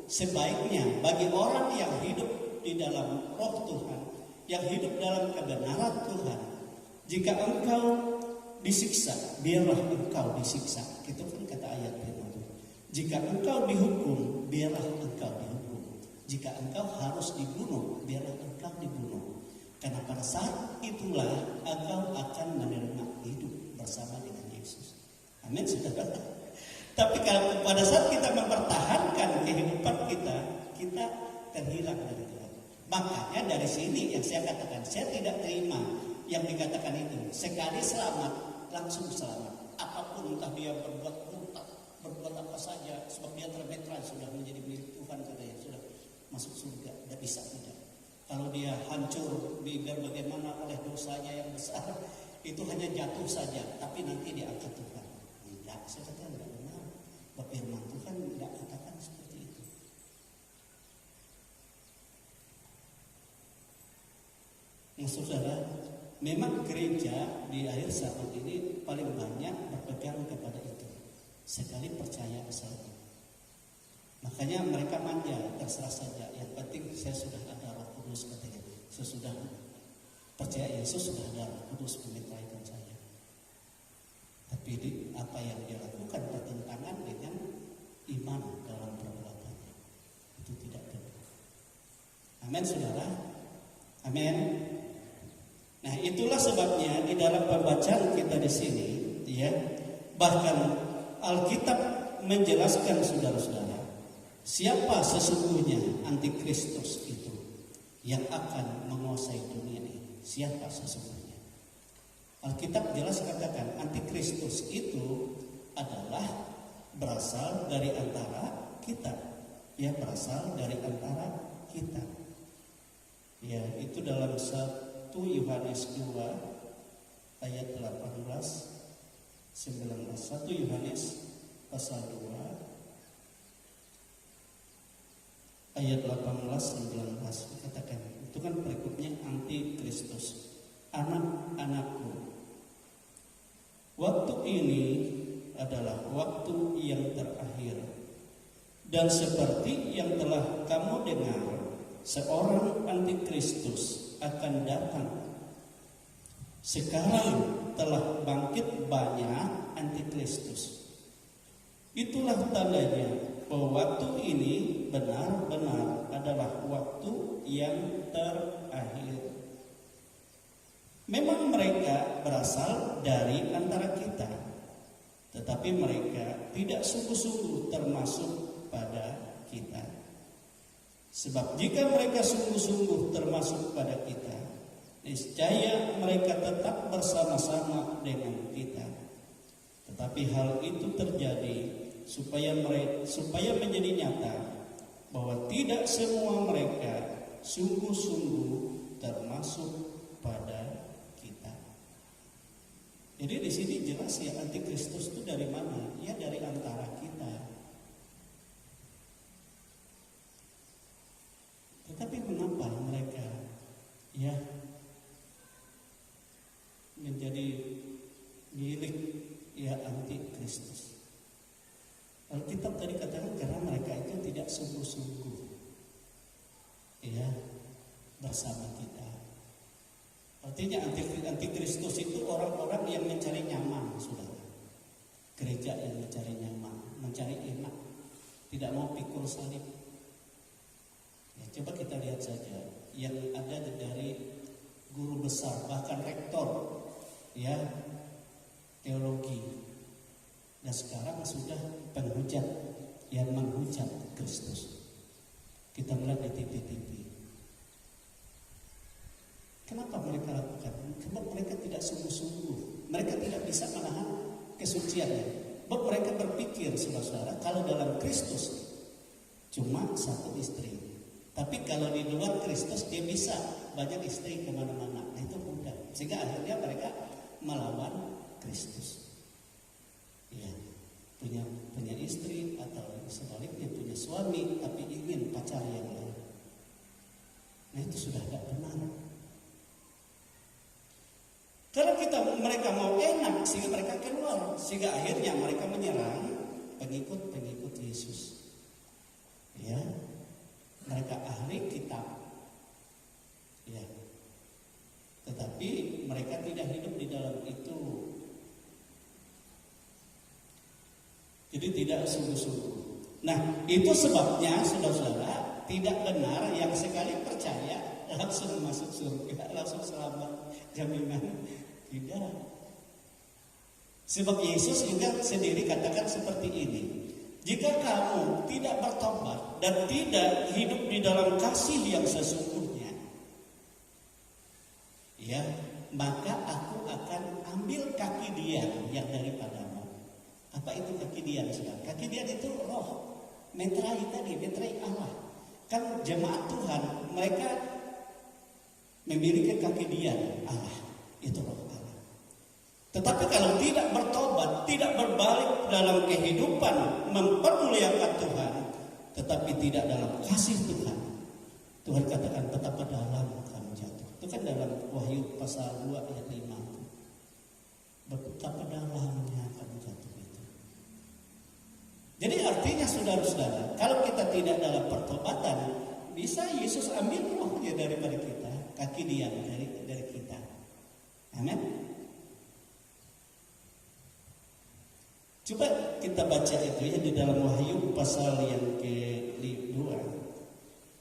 sebaiknya bagi orang yang hidup di dalam roh Tuhan, yang hidup dalam kebenaran Tuhan, jika engkau disiksa, biarlah engkau disiksa. Itu kan kata ayat firman Tuhan. Jika engkau dihukum, biarlah engkau dihukum. Jika engkau harus dibunuh, biarlah engkau dibunuh. Karena pada saat itulah engkau akan menerima hidup bersama dengan Yesus. Amin, saudara. Tapi kalau pada saat kita mempertahankan kehidupan kita, kita terhilang dari Tuhan. Makanya dari sini yang saya katakan, saya tidak terima yang dikatakan itu. Sekali selamat, langsung selamat. Apapun entah dia berbuat murtad, berbuat apa saja, sebab dia termeterai sudah menjadi milik Tuhan katanya, sudah masuk surga. Tidak bisa, tidak. Kalau dia hancur, biar bagaimana oleh dosanya yang besar, itu hanya jatuh saja, tapi nanti diangkat Tuhan. Tidak, saya katakan tidak benar. Firman Tuhan tidak katakan seperti itu. Nah, saudara, memang gereja di akhir zaman ini paling banyak berpegang kepada itu. Sekali percaya saja. Makanya mereka manja, terserah saja. Yang penting saya sudah ada Roh Kudus katanya. Saya sudah percaya Yesus, sudah ada Roh Kudus menyertai saya. Tapi apa yang dia lakukan bertentangan dengan iman dalam perbuatannya. Itu tidak benar. Amin, saudara. Amin. Nah, itulah sebabnya di dalam pembacaan kita di sini, ya, bahkan Alkitab menjelaskan saudara-saudara, siapa sesungguhnya antikristus itu yang akan menguasai dunia ini. Siapa sesungguhnya? Alkitab jelas katakan antikristus itu adalah berasal dari antara kita. Ya, berasal dari antara kita. Ya, itu dalam 1 Yohanes 2 ayat 18 19. 1 Yohanes pasal 2 ayat 18 19 dikatakan, itu kan berikutnya antikristus. Anak-anakku, waktu ini adalah waktu yang terakhir. Dan seperti yang telah kamu dengar, seorang antikristus akan datang. Sekarang telah bangkit banyak antikristus. Itulah tandanya bahwa waktu ini benar-benar adalah waktu yang terakhir. Memang mereka berasal dari antara kita, tetapi mereka tidak sungguh-sungguh termasuk pada kita. Sebab jika mereka sungguh-sungguh termasuk pada kita, niscaya mereka tetap bersama-sama dengan kita. Tetapi hal itu terjadi supaya menjadi nyata bahwa tidak semua mereka sungguh-sungguh termasuk pada kita. Jadi di sini jelas ya, antikristus itu dari mana? Ya dari antara kita. Tetapi mengapa mereka ya menjadi milik ya antikristus? Alkitab tadi katakan karena mereka itu tidak sungguh-sungguh ya bersama kita. Artinya antikristus itu orang-orang yang mencari nyaman, saudara. Gereja yang mencari nyaman, mencari enak, tidak mau pikul salib. Ya, coba kita lihat saja yang ada dari guru besar, bahkan rektor, ya teologi, dan sekarang sudah penghujat yang menghujat Kristus. Kita melihat di TV-TV. Kenapa mereka lakukan? Karena mereka tidak sungguh-sungguh. Mereka tidak bisa menahan kesuciannya. Sebab mereka berpikir, saudara, kalau dalam Kristus cuma satu istri. Tapi kalau di luar Kristus dia bisa banyak istri kemana-mana. Nah itu mudah. Sehingga akhirnya mereka melawan Kristus. Ya, punya istri atau sebaliknya punya suami tapi ingin pacar yang lain. Nah itu sudah tidak benar. Karena mereka mau enak sehingga mereka keluar, sehingga akhirnya mereka menyerang pengikut Yesus. Ya, mereka ahli kitab. Ya, tetapi mereka tidak hidup di dalam itu. Jadi tidak sungguh-sungguh. Nah, itu sebabnya saudara-saudara tidak benar yang sekali percaya langsung masuk surga, langsung selamat, jaminan. Tidak. Sebab Yesus juga sendiri katakan seperti ini. Jika kamu tidak bertobat dan tidak hidup di dalam kasih yang sesungguhnya, ya, maka aku akan ambil kaki dia yang daripadamu. Apa itu kaki dia? Kaki dia itu roh, metrai tadi, metrai Allah. Kan jemaat Tuhan, mereka memiliki kaki dia Allah, itu roh Allah. Tetapi kalau tidak bertobat, tidak berbalik dalam kehidupan mempermuliakan Tuhan, tetapi tidak dalam kasih Tuhan, Tuhan katakan betapa dalam kamu jatuh. Itu kan dalam Wahyu pasal 2 ayat 5. Betapa dalamnya kamu jatuh itu. Jadi artinya saudara-saudara, kalau kita tidak dalam pertobatan, bisa Yesus ambil rohnya daripada kita, kaki dia dari kita. Amin. Coba kita baca itu ya di dalam Wahyu pasal yang ke-2.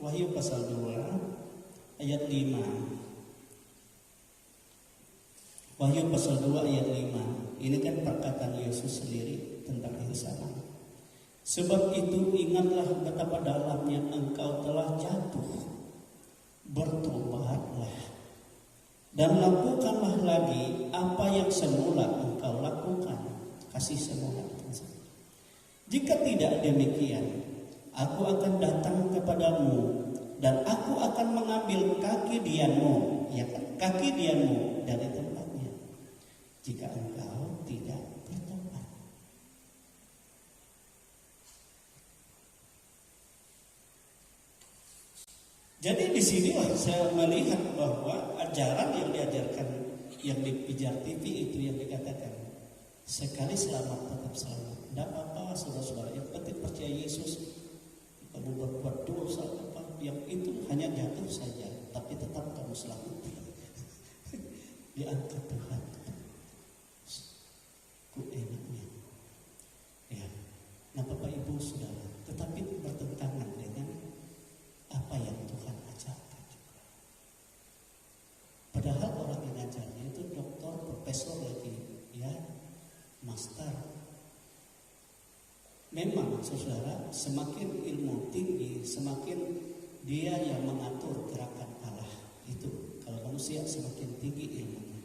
Wahyu pasal 2 ayat 5. Wahyu pasal 2 ayat 5. Ini kan perkataan Yesus sendiri tentang yang sama. Sebab itu ingatlah betapa dalamnya engkau telah jatuh. Bertobatlah dan lakukanlah lagi apa yang semula engkau lakukan. Kasih semula. Jika tidak demikian, aku akan datang kepadamu dan aku akan mengambil kaki dianmu, ya kan? Kaki dianmu dari tempatnya. Jika engkau tidak bertobat. Jadi di sinilah saya melihat bahwa ajaran yang diajarkan, yang dipijar TV itu yang dikatakan sekali selamat tetap selamat. Tidak apa-apa saudara-saudara, yang penting percaya Yesus. Kamu berbuat dosa apa yang itu hanya jatuh saja, tapi tetap kamu selamat. Diangkat Tuhan. Ku enaknya. Ya. Nah Bapak Ibu Saudara, tetapi bertentangan dengan apa yang Tuhan ajarkan juga. Padahal orang yang ajarnya itu doktor, profesor lagi, ya. Master. Memang saudara, semakin ilmu tinggi, semakin dia yang mengatur gerakan Allah. Itu kalau manusia semakin tinggi ilmunya,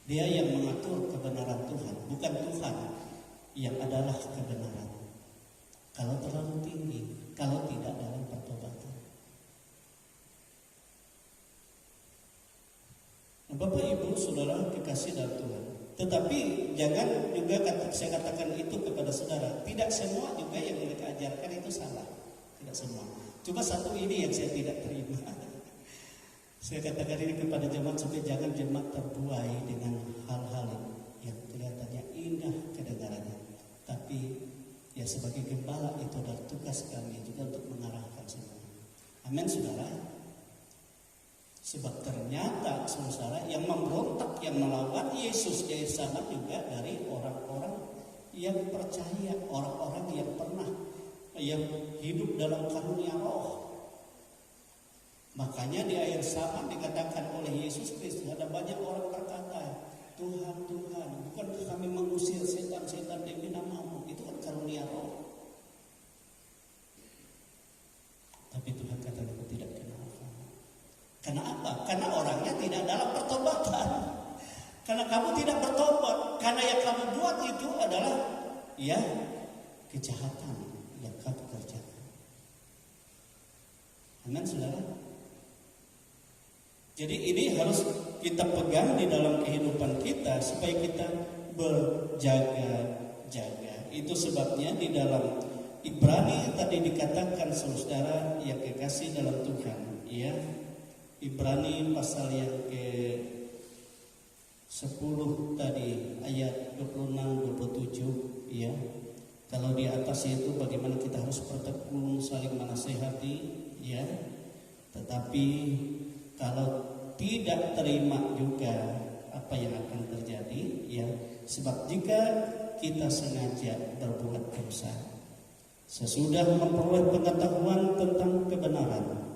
dia yang mengatur kebenaran Tuhan, bukan Tuhan yang adalah kebenaran. Kalau terlalu tinggi, kalau tidak dalam pertobatan. Nah, Bapak Ibu Saudara kekasih dalam Tuhan. Tetapi jangan juga saya katakan itu kepada saudara. Tidak semua juga yang mereka ajarkan itu salah. Tidak semua. Cuma satu ini yang saya tidak terima. Saya katakan ini kepada jemaat supaya jangan jemaat terbuai dengan hal-hal yang kelihatannya indah kedengarannya. Tapi ya sebagai gembala itu adalah tugas kami juga untuk mengarahkan semua. Amin saudara. Sebab ternyata saudara yang memberontak, yang melawan Yesus yaitu sama juga dari orang-orang yang percaya, orang-orang yang pernah yang hidup dalam karunia roh. Makanya di ayat sama dikatakan oleh Yesus Kristus, ada banyak orang berkata, Tuhan, Tuhan, bukankah kami mengusir setan-setan demi namamu? Itu kan karunia roh. Karena apa? Karena orangnya tidak dalam pertobatan. Karena kamu tidak bertobat. Karena yang kamu buat itu adalah ya kejahatan yang kamu kerjakan. Amin, saudara. Jadi ini harus kita pegang di dalam kehidupan kita supaya kita berjaga-jaga. Itu sebabnya di dalam Ibrani tadi dikatakan, saudara yang kekasih dalam Tuhan, ya. Ibrani pasal yang ke-10 tadi ayat 26-27, ya. Kalau di atas itu bagaimana kita harus bertekun, saling menasehati, ya. Tetapi kalau tidak terima juga apa yang akan terjadi, ya. Sebab jika kita sengaja berbuat dosa, sesudah memperoleh pengetahuan tentang kebenaran,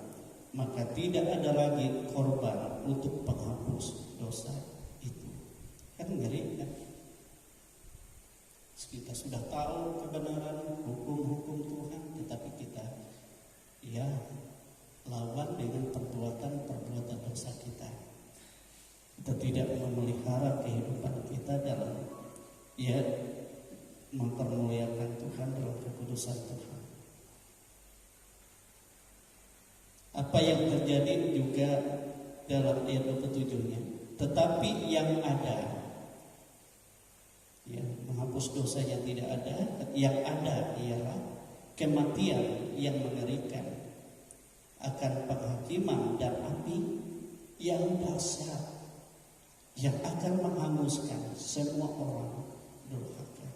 maka tidak ada lagi korban untuk penghapus dosa itu. Kan ngeri kan? Kita sudah tahu kebenaran hukum-hukum Tuhan, tetapi kita ya lawan dengan perbuatan-perbuatan dosa kita. Kita tidak memelihara kehidupan kita dalam ya mempermuliakan Tuhan dalam kekudusan Tuhan. Apa yang terjadi juga dalam ayat 27-nya. Tetapi yang ada, ya, menghapus dosa yang tidak ada, yang ada ialah kematian yang mengerikan, akan penghakiman dan api yang dahsyat, yang akan menghanguskan semua orang durhaka.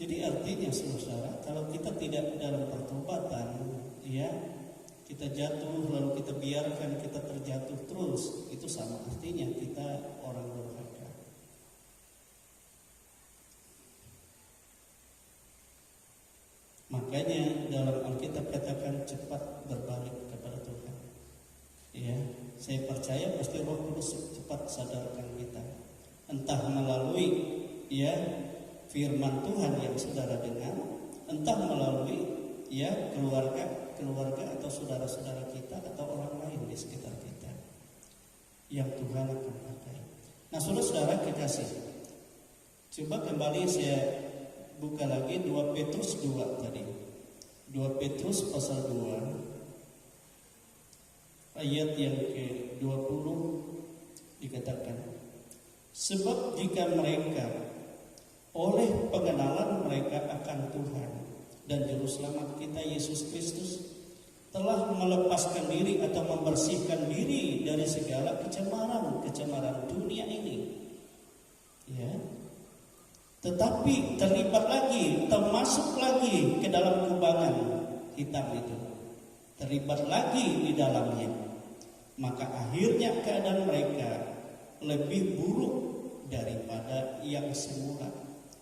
Jadi artinya saudara, kalau kita tidak dalam pertobatan, ya, kita jatuh lalu kita biarkan kita terjatuh terus, itu sama artinya kita orang durhaka. Makanya dalam Alkitab katakan cepat berbalik kepada Tuhan. Ya, saya percaya pasti Roh Kudus cepat sadarkan kita. Entah melalui ya firman Tuhan yang saudara dengar, entah melalui ya keluarga atau saudara-saudara kita atau orang lain di sekitar kita yang Tuhan akan pakai. Nah, saudara-saudara kekasih, coba kembali saya buka lagi 2 Petrus 2 tadi. 2 Petrus pasal 2 ayat yang ke-20 dikatakan, sebab jika mereka oleh pengenalan mereka akan Tuhan dan Juru Selamat kita Yesus Kristus telah melepaskan diri atau membersihkan diri dari segala kecemaran dunia ini, ya. Tetapi terlibat lagi, termasuk lagi ke dalam kubangan hitam itu, terlibat lagi di dalamnya, maka akhirnya keadaan mereka lebih buruk daripada yang semula.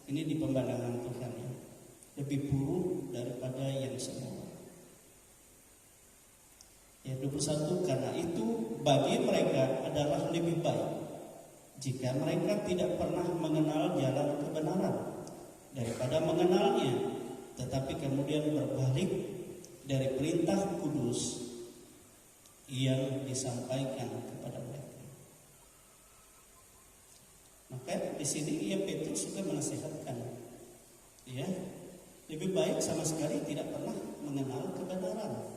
Ini di pemandangan Tuhan, ya. Lebih buruk daripada yang semula. Ya 21, karena itu bagi mereka adalah lebih baik jika mereka tidak pernah mengenal jalan kebenaran daripada mengenalnya, tetapi kemudian berbalik dari perintah kudus yang disampaikan kepada mereka. Maka di sini ya Petrus juga menasihatkan, ya lebih baik sama sekali tidak pernah mengenal kebenaran.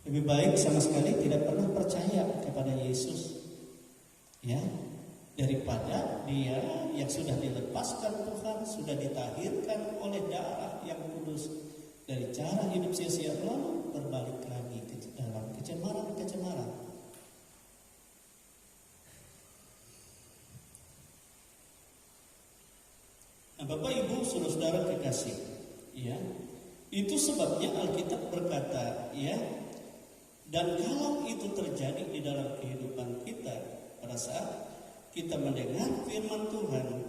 Lebih baik sama sekali tidak pernah percaya kepada Yesus, ya, daripada dia yang sudah dilepaskan Tuhan, sudah ditahirkan oleh darah yang kudus dari cara hidup sia-sia lalu berbalik lagi ke dalam kecemaran. Nah, Bapak Ibu saudara kekasih, ya, itu sebabnya Alkitab berkata, ya, dan kalau itu terjadi di dalam kehidupan kita pada saat kita mendengar firman Tuhan,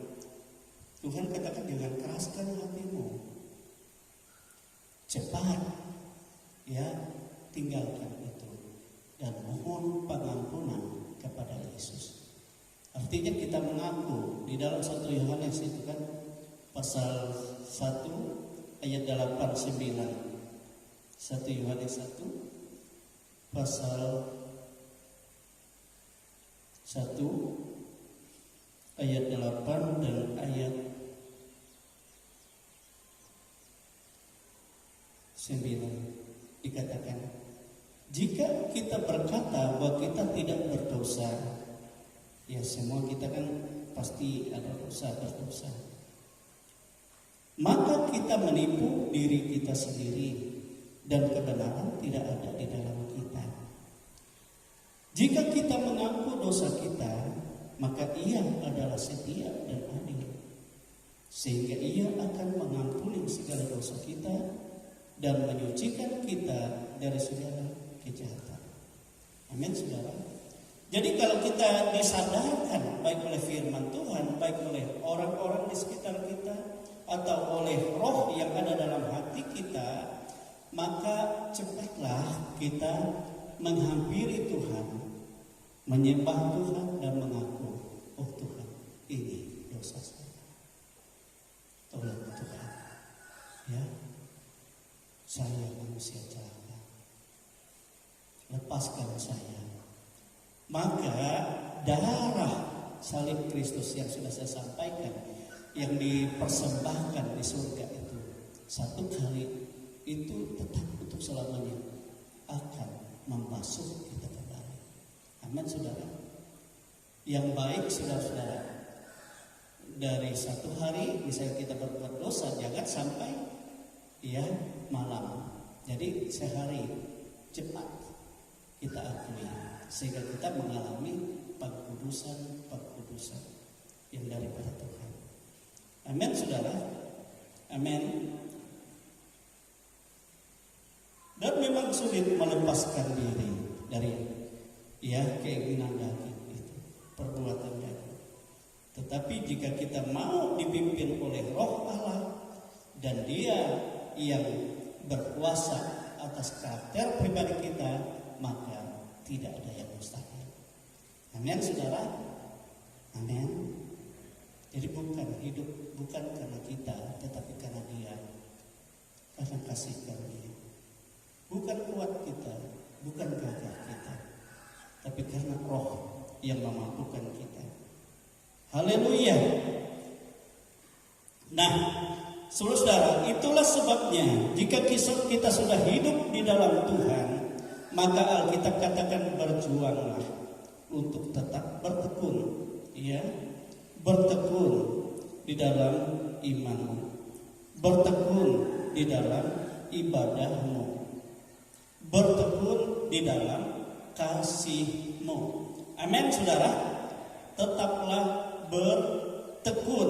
Tuhan katakan jangan keraskan hatimu, cepat ya tinggalkan itu dan mohon pengampunan kepada Yesus. Artinya kita mengaku di dalam 1 Yohanes itu kan pasal 1 ayat 8-9. 1 Yohanes 1 pasal ayat 8 dan ayat 9 dikatakan, jika kita berkata bahwa kita tidak berdosa, ya semua kita kan pasti ada berdosa, maka kita menipu diri kita sendiri dan kebenaran tidak ada di dalam kita. Jika kita mengaku dosa kita, maka Ia adalah setia dan adil, sehingga Ia akan mengampuni segala dosa kita dan menyucikan kita dari segala kejahatan. Amin, saudara. Jadi kalau kita disadarkan baik oleh firman Tuhan, baik oleh orang-orang di sekitar kita, atau oleh roh yang ada dalam hati kita, maka cepatlah kita menghampiri Tuhan, menyembah Tuhan dan mengaku, oh Tuhan, ini dosa saya. Tolong Tuhan, ya, saya manusia celaka, lepaskan saya. Maka darah salib Kristus yang sudah saya sampaikan, yang dipersembahkan di surga itu, satu kali itu tetap untuk selamanya akan membasuh kita kembali. Amin, saudara. Yang baik, saudara-saudara, dari satu hari misalnya kita berbuat dosa, jangan sampai ya malam. Jadi sehari cepat kita akui, sehingga kita mengalami pengkudusan yang daripada Tuhan. Amin, saudara. Amin. Dan memang sulit melepaskan diri dari keinginan daging itu, perbuatan daging. Tetapi jika kita mau dipimpin oleh Roh Allah dan Dia yang berkuasa atas karakter pribadi kita, maka tidak ada yang mustahil. Amin, saudara. Amin. Jadi bukan karena kita, tetapi karena Dia, karena kasih karunia. Bukan kuat kita, bukan gagah kita, tapi karena Roh yang memampukan kita. Haleluya. Nah, saudara, itulah sebabnya jika kita sudah hidup di dalam Tuhan, maka Alkitab katakan berjuanglah untuk tetap bertekun, bertekun di dalam imanmu, bertekun di dalam ibadahmu, bertekun di dalam kasihmu. Amin, saudara. Tetaplah bertekun,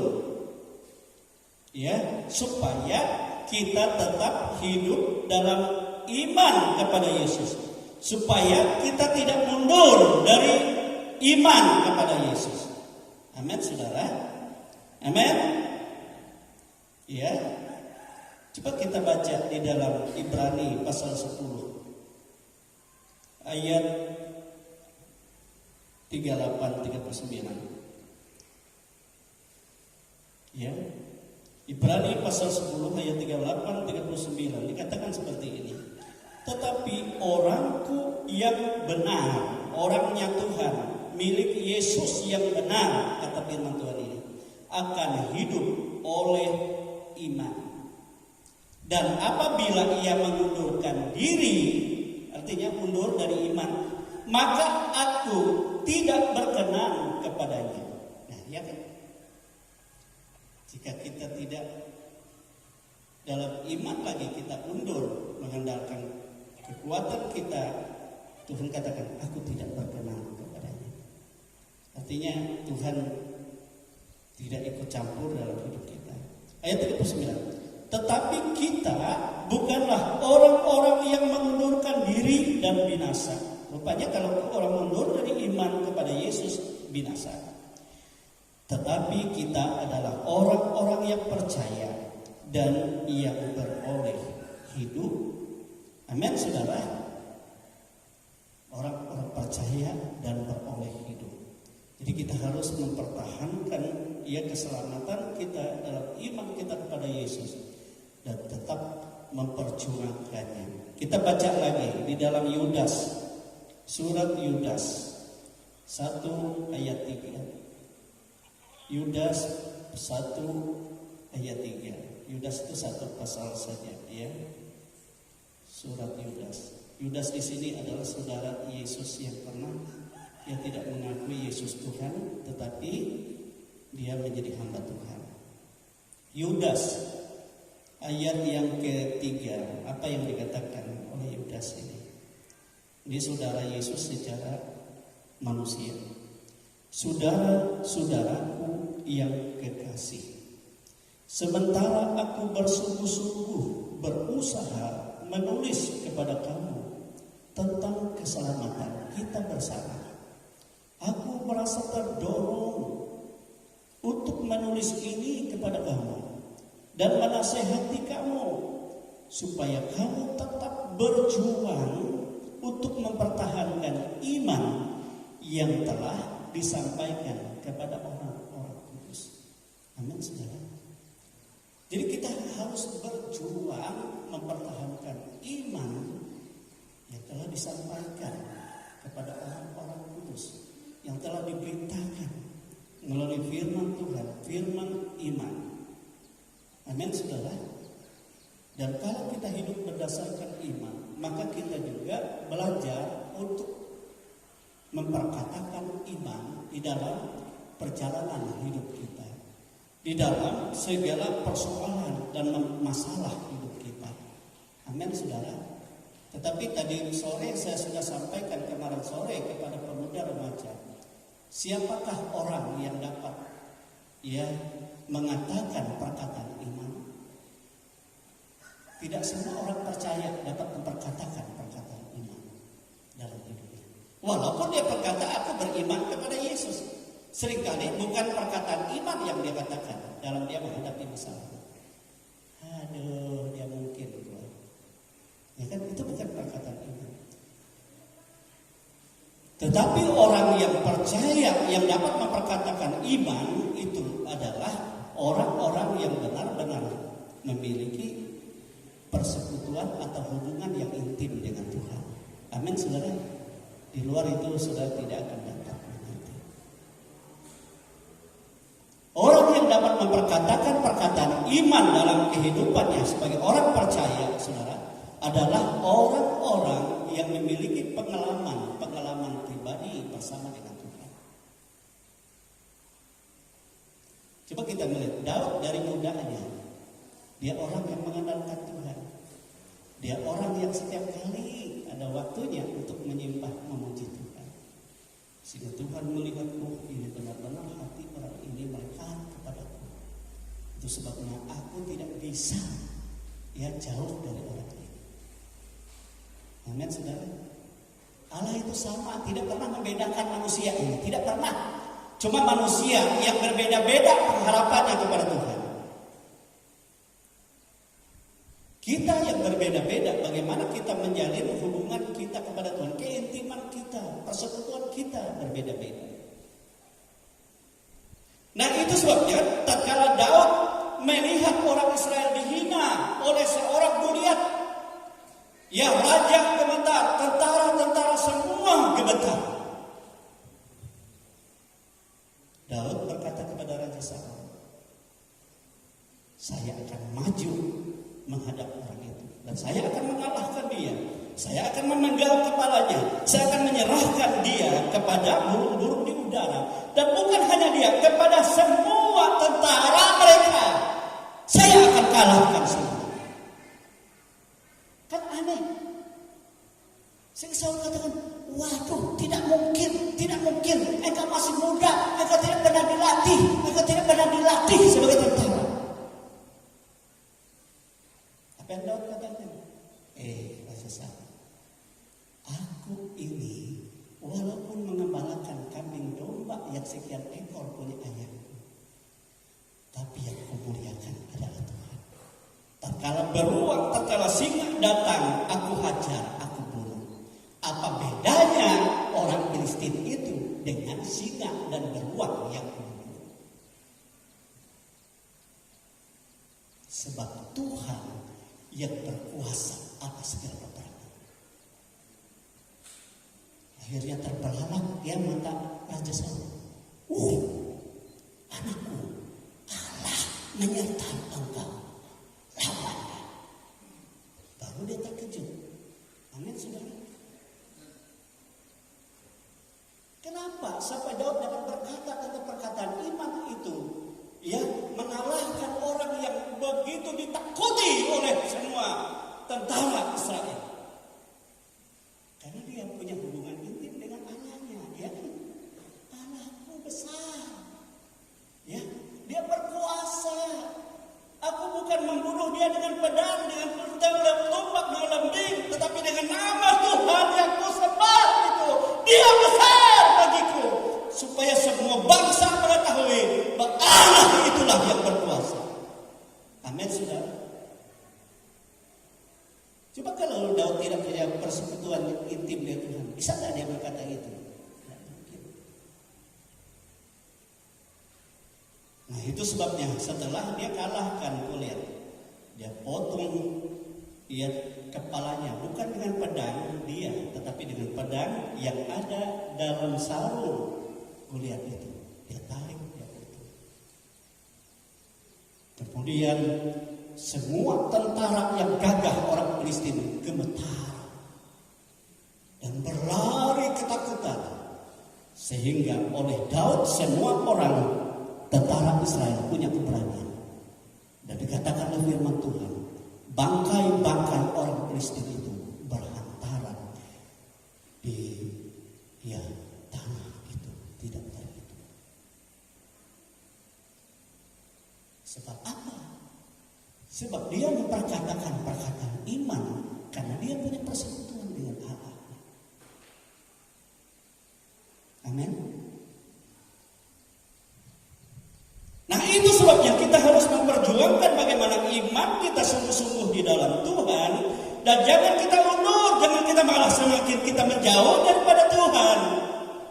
supaya kita tetap hidup dalam iman kepada Yesus, supaya kita tidak mundur dari iman kepada Yesus. Amin, saudara. Amin. Coba kita baca di dalam Ibrani pasal 10 ayat 38-39. Ibrani pasal 10 ayat 38-39 dikatakan seperti ini. Tetapi orangku yang benar, orangnya Tuhan, milik Yesus yang benar, kata firman Tuhan ini, akan hidup oleh iman. Dan apabila ia mengundurkan diri, artinya mundur dari iman, maka aku tidak berkenan kepadanya. Nah, kan? Jika kita tidak dalam iman lagi, kita mundur mengandalkan kekuatan kita, Tuhan katakan, aku tidak berkenan kepadanya. Artinya Tuhan tidak ikut campur dalam hidup kita. Ayat 39. Tetapi kita bukanlah orang-orang yang mengundurkan diri dan binasa. Rupanya kalau orang mundur dari iman kepada Yesus, binasa. Tetapi kita adalah orang-orang yang percaya dan yang beroleh hidup. Amin, saudara. Orang-orang percaya dan beroleh hidup. Jadi kita harus mempertahankan keselamatan kita dalam iman kita kepada Yesus dan tetap memperjuangkannya. Kita baca lagi di dalam Yudas, surat Yudas 1 ayat 3. Yudas 1 ayat 3. Yudas itu satu pasal saja ya. Surat Yudas. Yudas di sini adalah saudara Yesus yang pernah dia tidak mengakui Yesus Tuhan, tetapi dia menjadi hamba Tuhan. Yudas ayat yang ketiga, apa yang dikatakan oleh Yudas ini? Ini saudara Yesus secara manusia. Saudara-saudaraku yang kekasih, sementara aku bersungguh-sungguh berusaha menulis kepada kamu tentang keselamatan kita bersama, aku merasa terdorong untuk menulis ini kepada kamu dan menasehati kamu supaya kamu tetap berjuang untuk mempertahankan iman yang telah disampaikan kepada orang-orang kudus. Amin, saudara. Jadi kita harus berjuang mempertahankan iman yang telah disampaikan kepada orang-orang kudus, yang telah diberitakan melalui firman Tuhan, firman iman. Amin, saudara. Dan kalau kita hidup berdasarkan iman, maka kita juga belajar untuk memperkatakan iman di dalam perjalanan hidup kita, di dalam segala persoalan dan masalah hidup kita. Amin, saudara. Tetapi tadi sore saya sudah sampaikan kemarin sore kepada pemuda remaja, siapakah orang yang dapat mengatakan perkataan iman? Tidak semua orang percaya dapat memperkatakan perkataan iman dalam hidupnya. Walaupun dia berkata aku beriman kepada Yesus, seringkali bukan perkataan iman yang dia katakan dalam dia menghadapi masalah. Aduh, dia mungkin ya kan, itu bukan perkataan iman. Tetapi orang yang percaya, yang dapat memperkatakan iman, itu adalah orang-orang yang benar-benar memiliki persekutuan atau hubungan yang intim dengan Tuhan. Amin, saudara. Di luar itu saudara tidak akan dapat mengerti. Orang yang dapat memperkatakan perkataan iman dalam kehidupannya sebagai orang percaya, saudara, adalah orang-orang yang memiliki pengalaman pribadi bersama dengan Tuhan. Coba kita melihat Daud dari mudanya, dia orang yang mengandalkan Tuhan. Dia orang yang setiap kali ada waktunya untuk menyembah, memuji Tuhan. Sehingga Tuhan melihat, ini benar-benar hati orang ini melekat kepadaku. Itu sebabnya aku tidak bisa jauh dari orang ini. Amin, saudara. Allah itu sama, tidak pernah membedakan manusia ini, tidak pernah. Cuma manusia yang berbeda-beda pengharapannya kepada Tuhan. Kita yang berbeda-beda, bagaimana kita menjalin hubungan kita kepada Tuhan, keintiman kita, persekutuan kita berbeda-beda. Nah, itu sebabnya tatkala Daud melihat orang Israel dihina oleh seorang Goliat, raja gemetar, tentara-tentara semua gemetar. Daud berkata kepada Raja Saul, saya akan maju menghadap orang itu dan saya akan mengalahkan dia. Saya akan memenggal kepalanya. Saya akan menyerahkan dia kepada burung-burung di udara, dan bukan hanya dia, kepada semua tentara mereka. Saya akan kalahkan semua. Kan aneh. Sehingga Saul katakan, waduh, tidak mungkin. Engkau masih muda, engkau tidak pernah dilatih sebagai tentara. Apa yang Daud katakan? Raja Saul, aku ini walaupun mengembalakan kambing domba yang sekian ekor punya ayahku, tapi yang kumuliakan adalah Tuhan. Tatkala beruang, tatkala singa datang, aku hajar, aku bunuh. Apa bedanya orang Filistin itu dengan singa dan beruang yang membunuh? Sebab Tuhan yang berkuasa atas segala peperangan. Akhirnya terbelalak dia mata Raja Saul. Anakku, Allah menyertai engkau lawannya. Baru dia terkejut. Amin, saudara. Kenapa sampai Daud dapat berkata tentang perkataan iman itu, ya, mengalahkan orang yang begitu ditakuti oleh semua tentara Israel? Karena dia punya hubungan intim dengan Allahnya. Ya, Allahku besar. Ya, dia berkuasa. Aku bukan membunuh dia dengan pedang, dengan tombak, dengan lembing, tetapi dengan nama Tuhan yang kusembah itu. Dia besar bagiku, supaya semua bangsa mengetahui bahwa Allah itulah yang berkuasa. Amin, saudara. Coba kalau Daud tidak punya persekutuan intim dengan Tuhan, bisa tidak dia berkata itu? Tidak mungkin. Nah, itu sebabnya setelah dia kalahkan Goliat, dia potong kepalanya, bukan dengan pedang dia, tetapi dengan pedang yang ada dalam sarung Goliat itu. Dia tarik, dia potong. Kemudian semua tentara yang gagah orang Filistin gemetar dan berlari ketakutan, sehingga oleh Daud semua orang tentara Israel punya keberanian. Dan dikatakan oleh firman Tuhan, bangkai-bangkai orang Filistin itu berhantaran di tanah itu, tidak terhitung. Sebab apa? Sebab dia memperkatakan perkataan iman karena dia punya persekutuan dengan Allah. Amin. Nah, itu sebabnya kita harus memperjuangkan bagaimana iman kita sungguh-sungguh di dalam Tuhan, dan jangan kita mundur, jangan kita malah semakin kita menjauh daripada Tuhan,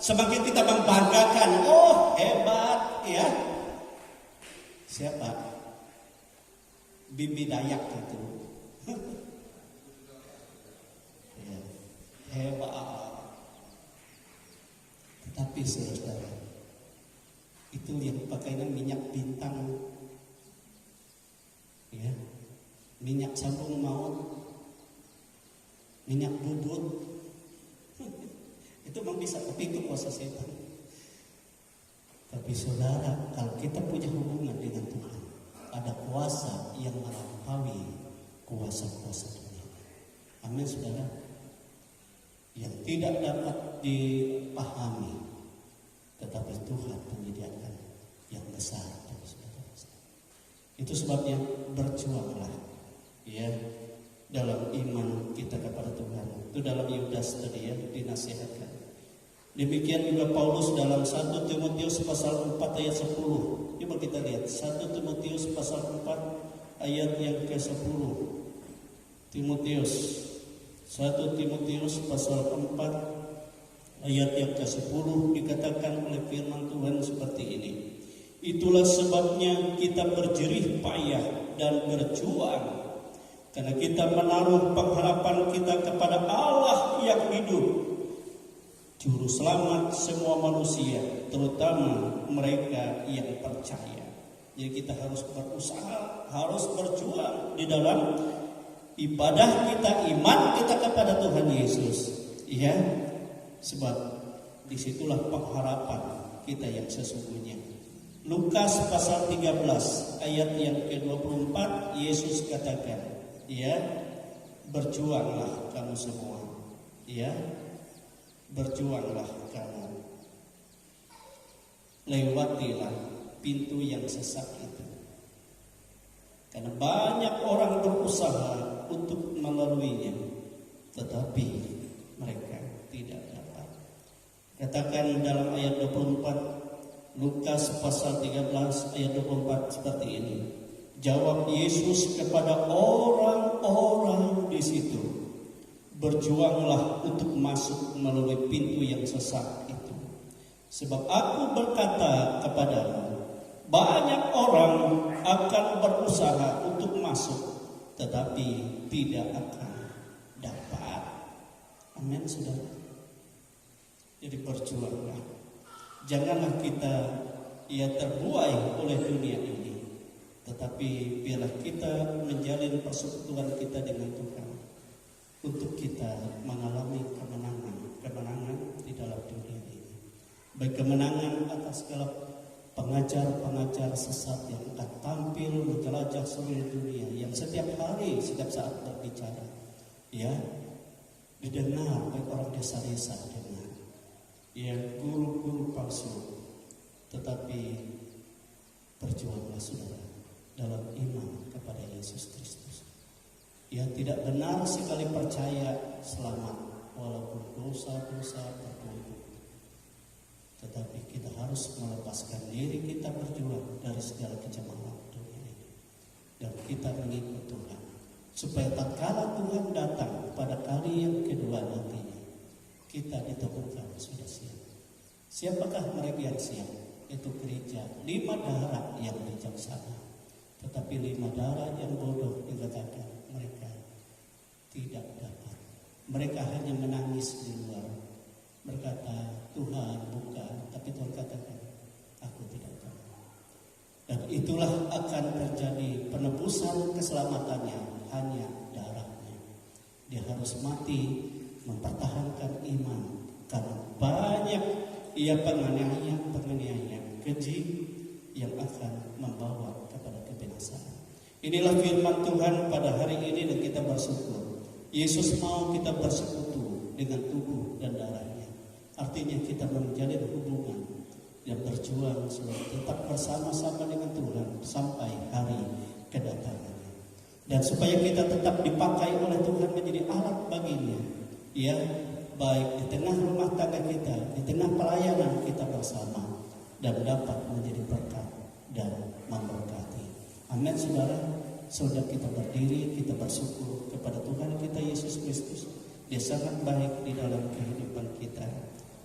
semakin kita membanggakan, oh hebat ya. Siapa? Bibi Dayak itu. Ya, hebat. Tetapi saudara, itu yang pakainya minyak bintang, ya, minyak sambung maut, minyak dudut, itu memang bisa, tapi itu kuasa setan. Tapi saudara, kalau kita punya hubungan dengan Tuhan, ada kuasa yang melampaui kuasa-kuasa dunia. Amin, saudara. Yang tidak dapat dipahami, tetapi Tuhan menyediakan yang besar bagi saudara. Itu sebabnya berjuanglah, ya, dalam iman kita kepada Tuhan. Itu dalam Yudas tadi ya dinasihatkan. Demikian juga Paulus dalam 1 Timotius pasal 4 ayat 10. Coba kita lihat 1 Timotius pasal 4 ayat yang ke-10. Satu Timotius pasal 4 ayat yang ke-10 dikatakan oleh firman Tuhan seperti ini. Itulah sebabnya kita berjerih payah dan berjuang, karena kita menaruh pengharapan kita kepada Allah yang hidup, Juru Selamat semua manusia, terutama mereka yang percaya. Jadi kita harus berusaha, harus berjuang di dalam ibadah kita, iman kita kepada Tuhan Yesus. Ya, sebab disitulah pengharapan kita yang sesungguhnya. Lukas pasal 13 ayat yang ke-24, Yesus katakan, ya, berjuanglah kamu semua, ya, berjuanglah kamu, lewatilah pintu yang sesak itu, karena banyak orang berusaha untuk melaluinya, tetapi mereka tidak dapat. Katakan dalam ayat 24, Lukas pasal 13 ayat 24 seperti ini. Jawab Yesus kepada orang-orang di situ, berjuanglah untuk masuk melalui pintu yang sesak itu. Sebab aku berkata kepadamu, banyak orang akan berusaha untuk masuk, tetapi tidak akan dapat. Amin, saudara. Jadi berjuanglah. Janganlah kita terbuai oleh dunia ini, tetapi biarlah kita menjalin persekutuan kita dengan Tuhan untuk kita mengalami kemenangan di dalam dunia ini. Baik kemenangan atas segala pengajar-pengajar sesat yang akan tampil menjelajah seluruh dunia, yang setiap hari, setiap saat berbicara, didengar baik orang desa-desa dengar, guru-guru palsu. Tetapi berjuanglah saudara dalam iman kepada Yesus Kristus. Tidak benar sekali percaya selamat walaupun dosa-dosa bertumpuk. Tetapi kita harus melepaskan diri kita berjuang dari segala kecemaran dunia ini, dan kita mengikut Tuhan, supaya tatkala Tuhan datang pada kali yang kedua nantinya, kita ditemukan sudah siap. Siapakah mereka yang siap? Itu gereja 5 darah yang bijaksana. Tetapi 5 darah yang bodoh dikatakan mereka tidak dapat. Mereka hanya menangis di luar, berkata, Tuhan bukan. Tapi Tuhan katakan, aku tidak tahu. Dan itulah akan terjadi penebusan keselamatannya hanya darahnya. Dia harus mati mempertahankan iman, karena banyak penganiaya keji yang akan membawa kepada kebinasaan. Inilah firman Tuhan pada hari ini, dan kita bersyukur. Yesus mau kita bersekutu dengan tubuh dan darahnya. Artinya kita menjalin hubungan dan berjuang tetap bersama-sama dengan Tuhan sampai hari kedatangannya. Dan supaya kita tetap dipakai oleh Tuhan menjadi alat baginya, baik di tengah rumah tangga kita, di tengah pelayanan kita bersama, dan dapat menjadi berkat dan memberkati. Amin saudara. Sudah kita berdiri, kita bersyukur kepada Tuhan kita Yesus Kristus. Dia sangat baik di dalam kehidupan kita.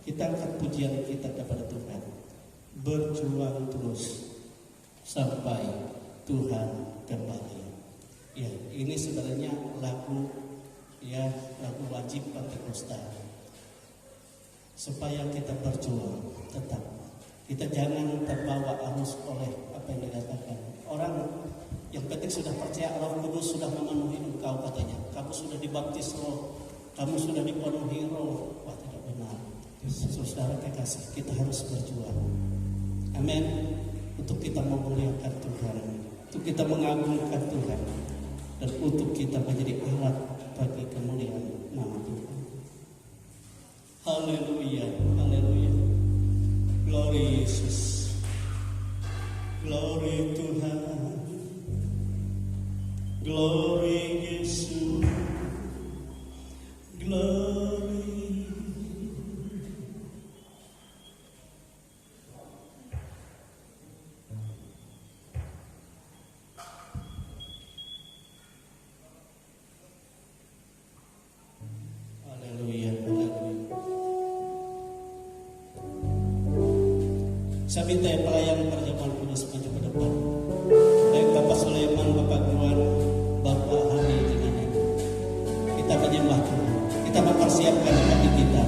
Kita angkat pujian kita kepada Tuhan. Berjuang terus sampai Tuhan kembali. Ini sebenarnya lagu wajib Pentakosta. Supaya kita berjuang tetap. Kita jangan terbawa arus oleh apa yang dikatakan orang. Yang penting sudah percaya Roh Kudus sudah memenuhi engkau, katanya. Kamu sudah dibaptis Roh, kamu sudah dipenuhi Roh. Wah, tidak benar. Saudara kekasih, kita harus berjuang. Amin. Untuk kita memuliakan Tuhan, untuk kita mengagungkan Tuhan, dan untuk kita menjadi alat bagi kemuliaan nama Tuhan. Haleluya, haleluya. Glory Yesus. Glory Tuhan. Glory Yesus. Glory. Haleluya, haleluya. Saya minta pelayan perjamuan kudus maju ke depan. Baik Bapak Sulaiman, Bapak Guan, Bapak Hari dengan Ibu. Kita menyembah Tuhan. Kita mempersiapkan hati kita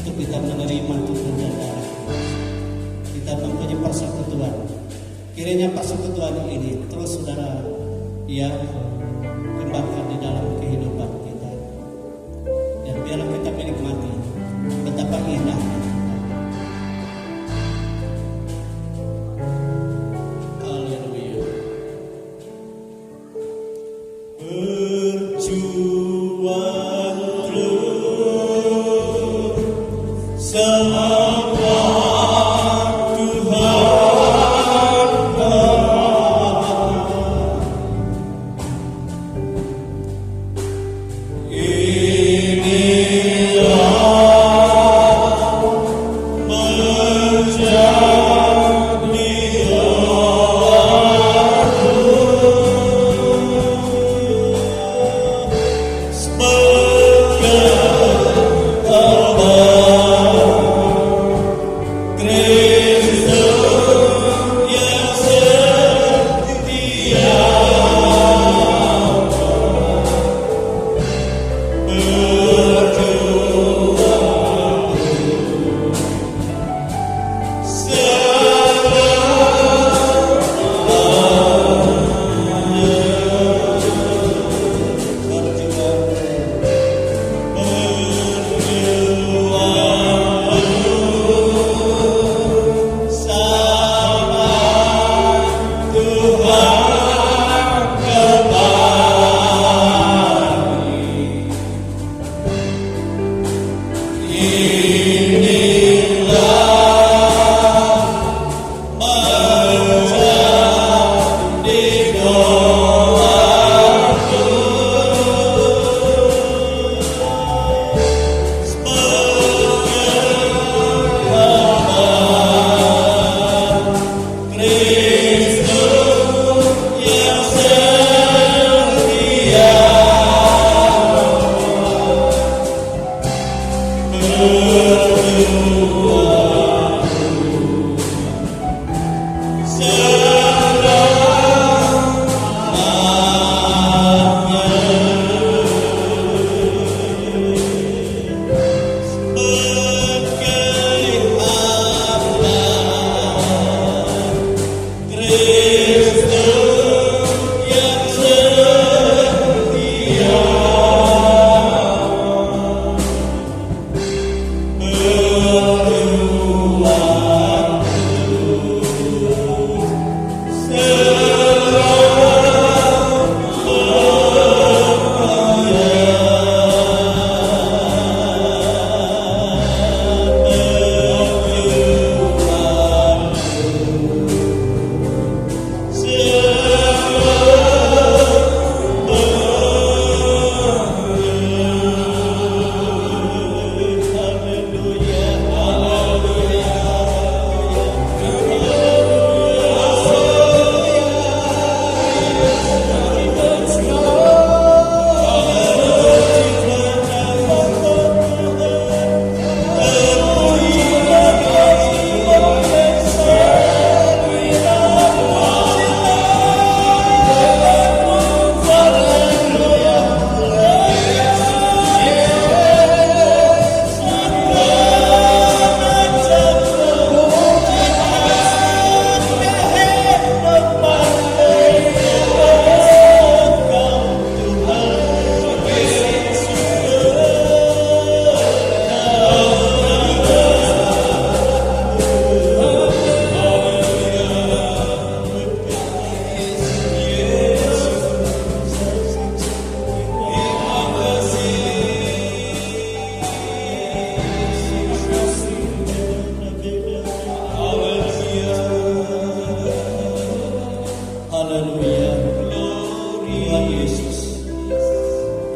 untuk kita menerima tubuh dan darah. Kita mempunyai persekutuan. Kiranya persekutuan ini terus saudara kembangkan di dalam kehidupan kita. Dan biarlah kita menikmati betapa indahnya.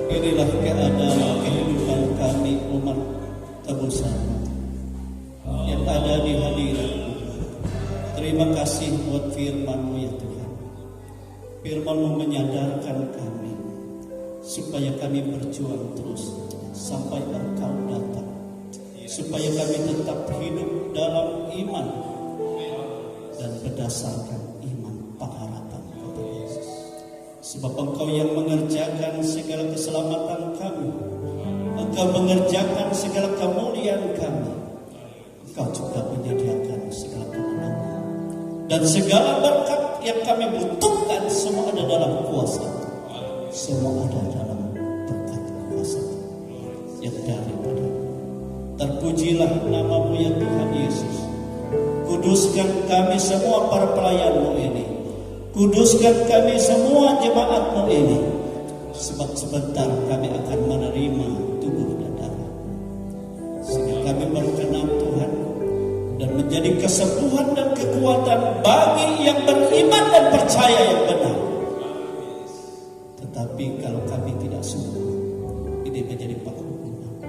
Inilah keadaan kehidupan kami umat tebusan yang ada di hadirat-Mu. Terima kasih buat firman-Mu ya Tuhan. Firman-Mu menyadarkan kami supaya kami berjuang terus sampai Engkau datang, supaya kami tetap hidup dalam iman dan berdasarkan iman pengharapan kepada Yesus. Sebab Engkau yang mengerjakan segala keselamatan kami, Engkau mengerjakan segala kemuliaan kami, Engkau juga menyediakan segala kemenangan dan segala berkat yang kami butuhkan. Semua ada dalam kuasa, semua ada dalam berkat kuasa yang daripada. Terpujilah nama-Mu ya Tuhan Yesus. Kuduskan kami semua para pelayan-Mu ini, kuduskan kami semua jemaat-Mu ini, sebab sebentar kami akan menerima tubuh dan darah, sehingga kami berkenan Tuhan dan menjadi kesembuhan dan kekuatan bagi yang beriman dan percaya yang benar. Tetapi kalau kami tidak sungguh, ini menjadi penghukuman.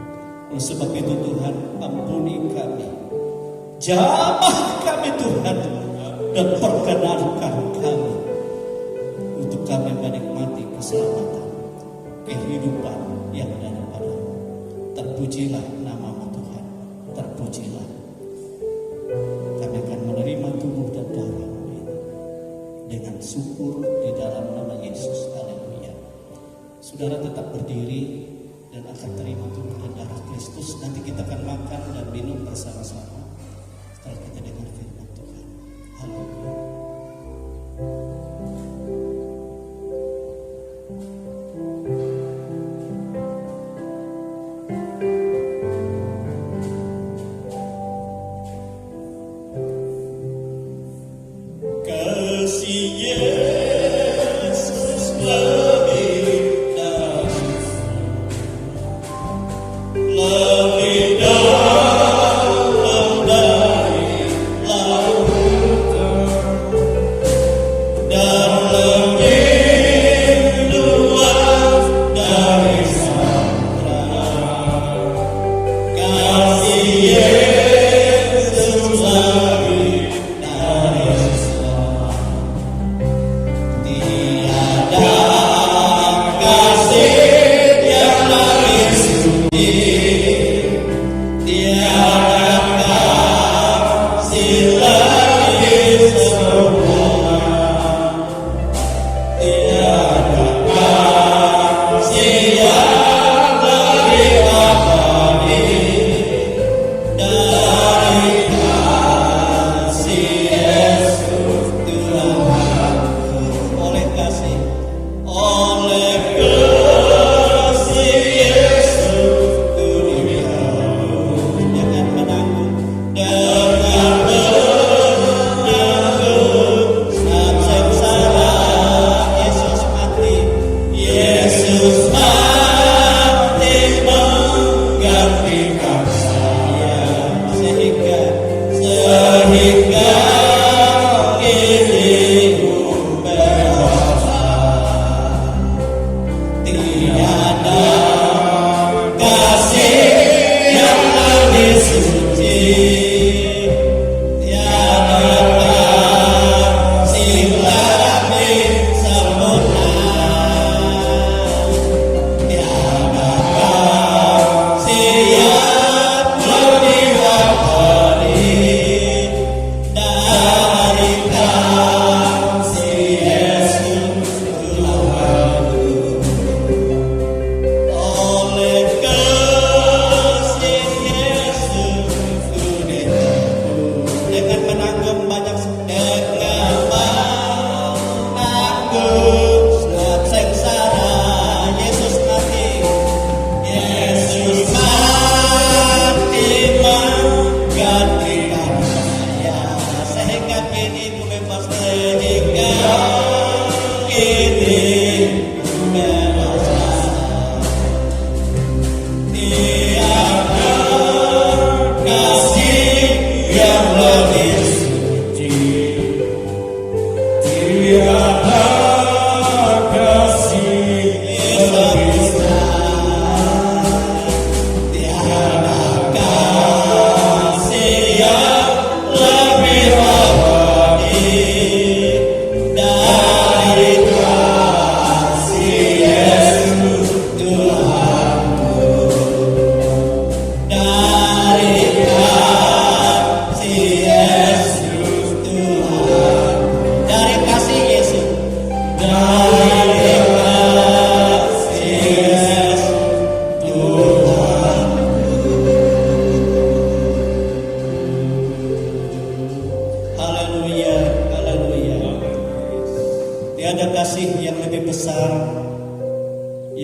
Oleh sebab itu Tuhan, ampuni kami, jamah kami Tuhan, dan perkenankan kami untuk kami menikmati keselamatan, kehidupan yang daripada. Terpujilah nama-Mu Tuhan, terpujilah. Kami akan menerima tubuh dan darah-Mu ini dengan syukur di dalam nama Yesus. Haleluya. Saudara tetap berdiri dan akan terima tubuh dan darah Kristus. Nanti kita akan makan dan minum bersama-sama setelah kita dengar firman Tuhan. Haleluya. Kasih Yesus lebih dalam dari lautan dan lebih luas dari samudra. Kasih Yesus lebih dari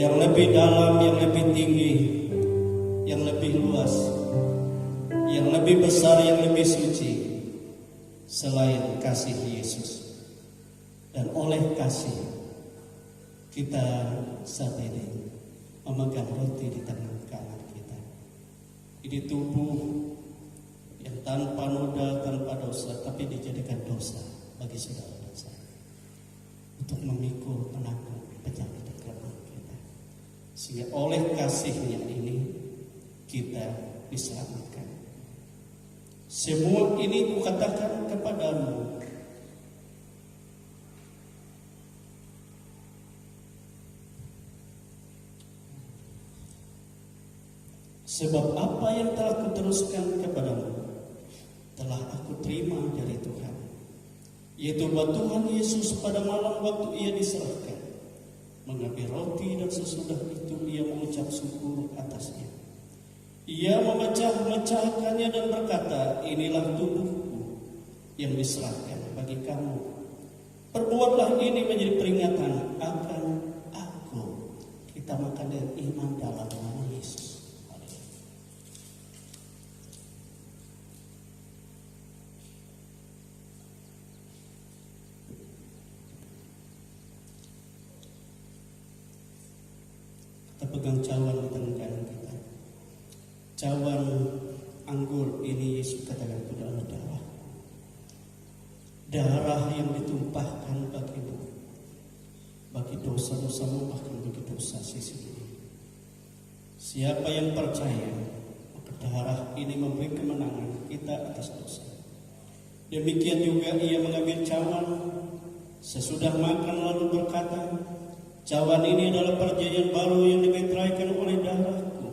yang lebih dalam, yang lebih tinggi, yang lebih luas, yang lebih besar, yang lebih suci selain kasih Yesus. Dan oleh kasih kita saat ini memegang roti di tangan kanan kita. Ini tubuh yang tanpa noda, tanpa dosa, tapi dijadikan dosa bagi saudara dan saya, untuk memikul penanggung penyakit dan kelemahan kita. Sehingga oleh kasihnya ini kita diselamatkan. Semua ini kukatakan kepadamu sebab apa yang telah kuteruskan kepadamu telah aku terima dari Tuhan, yaitu bahwa Tuhan Yesus pada malam waktu ia diserahkan mengambil roti, dan sesudah itu ia mengucap syukur atasnya. Ia memecah-mecahkannya dan berkata, inilah tubuhku yang diserahkan bagi kamu. Perbuatlah ini menjadi peringatan akan aku. Kita makan dengan iman dalam nama Yesus. Kita pegang cawan di tangan kanan kita. Cawan anggur ini Yesus katakan itu adalah darah. Darah yang ditumpahkan bagimu, bagi dosa-dosamu, bahkan bagi dosa sisi ini. Siapa yang percaya, maka darah ini memberi kemenangan kita atas dosa. Demikian juga ia mengambil cawan sesudah makan lalu berkata, cawan ini adalah perjanjian baru yang dimeteraikan oleh darahku.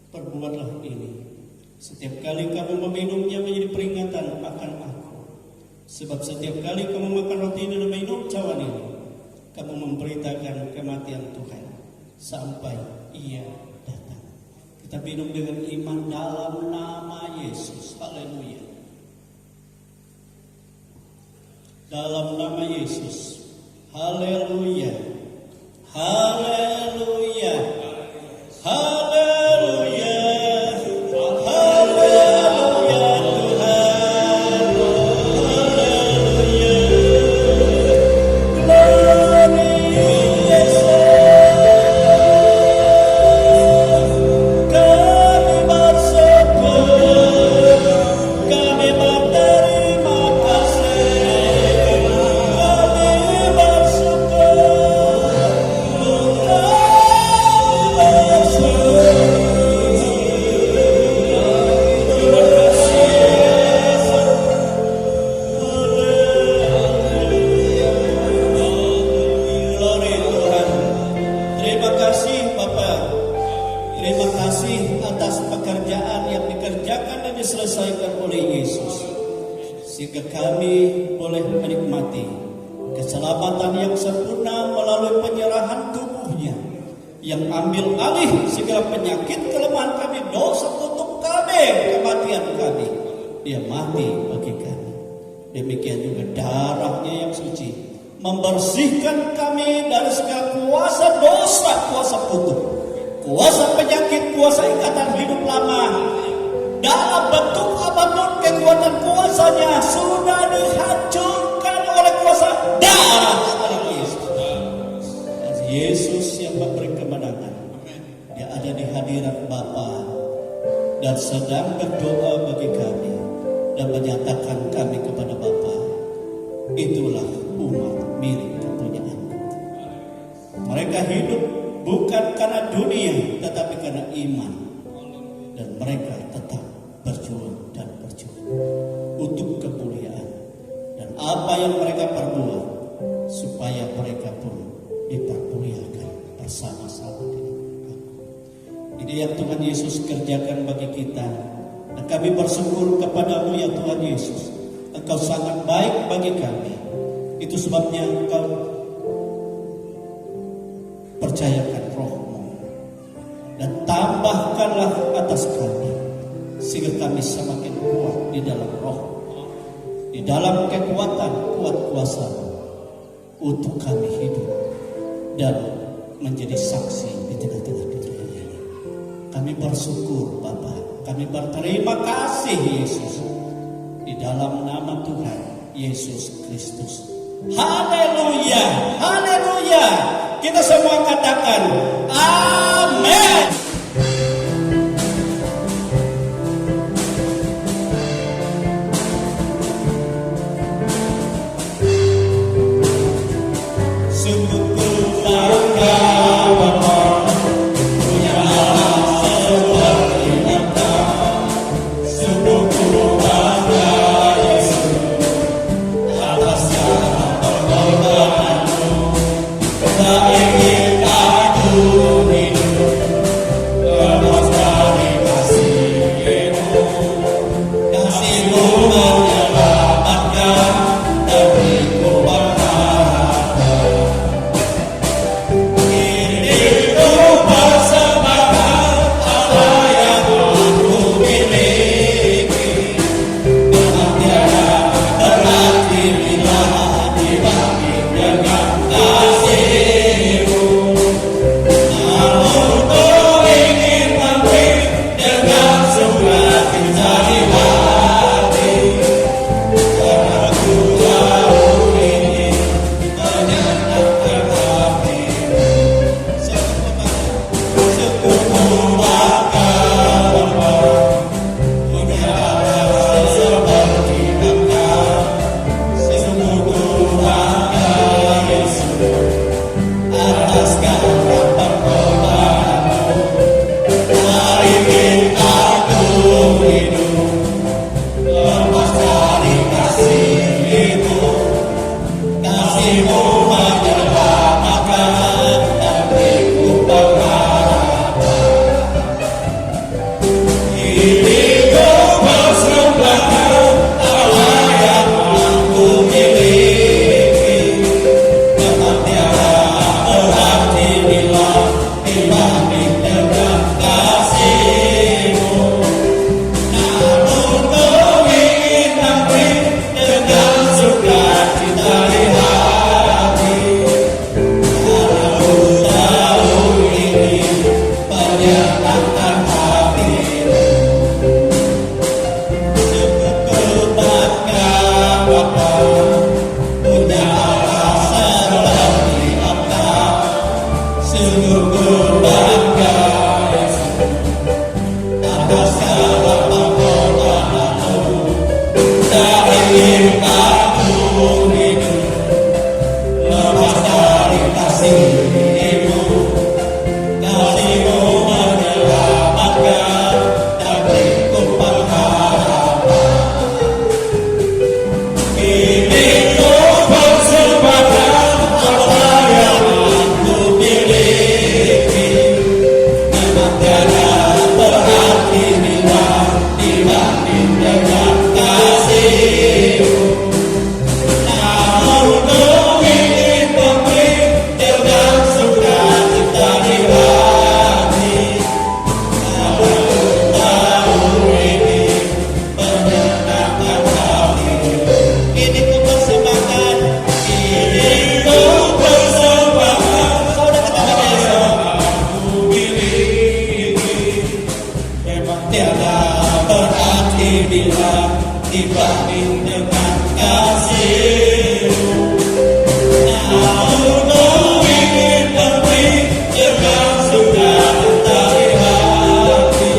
Perbuatlah ini setiap kali kamu meminumnya menjadi peringatan akan aku. Sebab setiap kali kamu makan roti ini dan minum cawan ini, kamu memberitakan kematian Tuhan sampai ia datang. Kita minum dengan iman dalam nama Yesus. Haleluya. Dalam nama Yesus. Haleluya. Haleluya. Haleluya. Sehingga kami boleh menikmati keselamatan yang sempurna melalui penyerahan tubuhnya yang ambil alih segala penyakit kelemahan kami, dosa untuk kami, kematian kami. Dia mati bagi kami. Demikian juga darahnya yang suci membersihkan kami dari segala kuasa dosa, kuasa kutuk, kuasa penyakit, kuasa ikatan hidup lama. Dalam bentuk apapun kekuatan kuasanya sudah dihancurkan oleh kuasa darah Yesus. Yesus yang memberi kemenangan. Dia ada di hadirat Bapa dan sedang berdoa bagi kami dan menyatakan kami kepada Bapa. Itulah umat milik kepunyaanku. Mereka hidup bukan karena dunia, tetapi karena iman. Dan mereka tetap berjuang dan berjuang untuk kemuliaan. Dan apa yang mereka perbuat supaya mereka pun dipermuliakan bersama-sama dengan aku. Ini yang Tuhan Yesus kerjakan bagi kita. Dan kami bersyukur kepadamu ya Tuhan Yesus. Engkau sangat baik bagi kami. Itu sebabnya Engkau percayakan Roh-Mu. Dan tambahkanlah atas kami, sehingga kami semakin kuat di dalam Roh, di dalam kekuatan kuat kuasa untuk kami hidup dan menjadi saksi di tengah-tengah dunia ini. Kami bersyukur Bapa, kami berterima kasih Yesus di dalam nama Tuhan Yesus Kristus. Haleluya, haleluya. Kita semua katakan amin. Sungguh ku bangga Bapa punya anak seperti Engkau. Sungguh ku bangga Yesus atas pengorbananmu. Tak ingin aku hidup lepas dari kasih-Mu. Kasih-Mu menyelamatkan dariku berharap. Ini ku persembahkan apa yang aku miliki. Memang tiada berarti bila dibanding dengan kasih-Mu. Namun ku ingin memberi dengan sukacita di hati. Karena ku tahu ini menyenangkan hati-Mu. Sungguh ku bangga Bapa punya anak seperti Engkau. Sungguh ku bangga Yesus atas karya pengorbananmu. Tak ingin aku hidup lepas dari kasih-Mu. Kasih-Mu menyelamatkan dariku berharap. Ini ku persembahkan apa yang aku miliki. Memang tiada berarti bila dibanding dengan kasih-Mu. Namun ku ingin memberi dengan sukacita di hati. Karena ku tahu ini menyenangkan hati-Mu. Sungguh ku bangga Bapa punya anak seperti Engkau. Sungguh ku bangga Yesus atas segala pengorbananmu. Tak ingin aku hidup lepas dari kasih-Mu. Kasih-Mu menyelamatkan dariku berharapan. Ini ku persembahkan apa yang aku miliki. Memang tiada berarti bila dibanding dengan kasih-Mu. Namun ku ingin memberi dengan sukacita di hati. Karena ku tahu ini menyenangkan hati-Mu. Ini ku persembahkan, ini ku persembahkan. Saudara katakan yang aku miliki. Memang tiada berarti bila dibanding dengan kasih-Mu. Namun ku ingin memberi dengan sukacita di hati.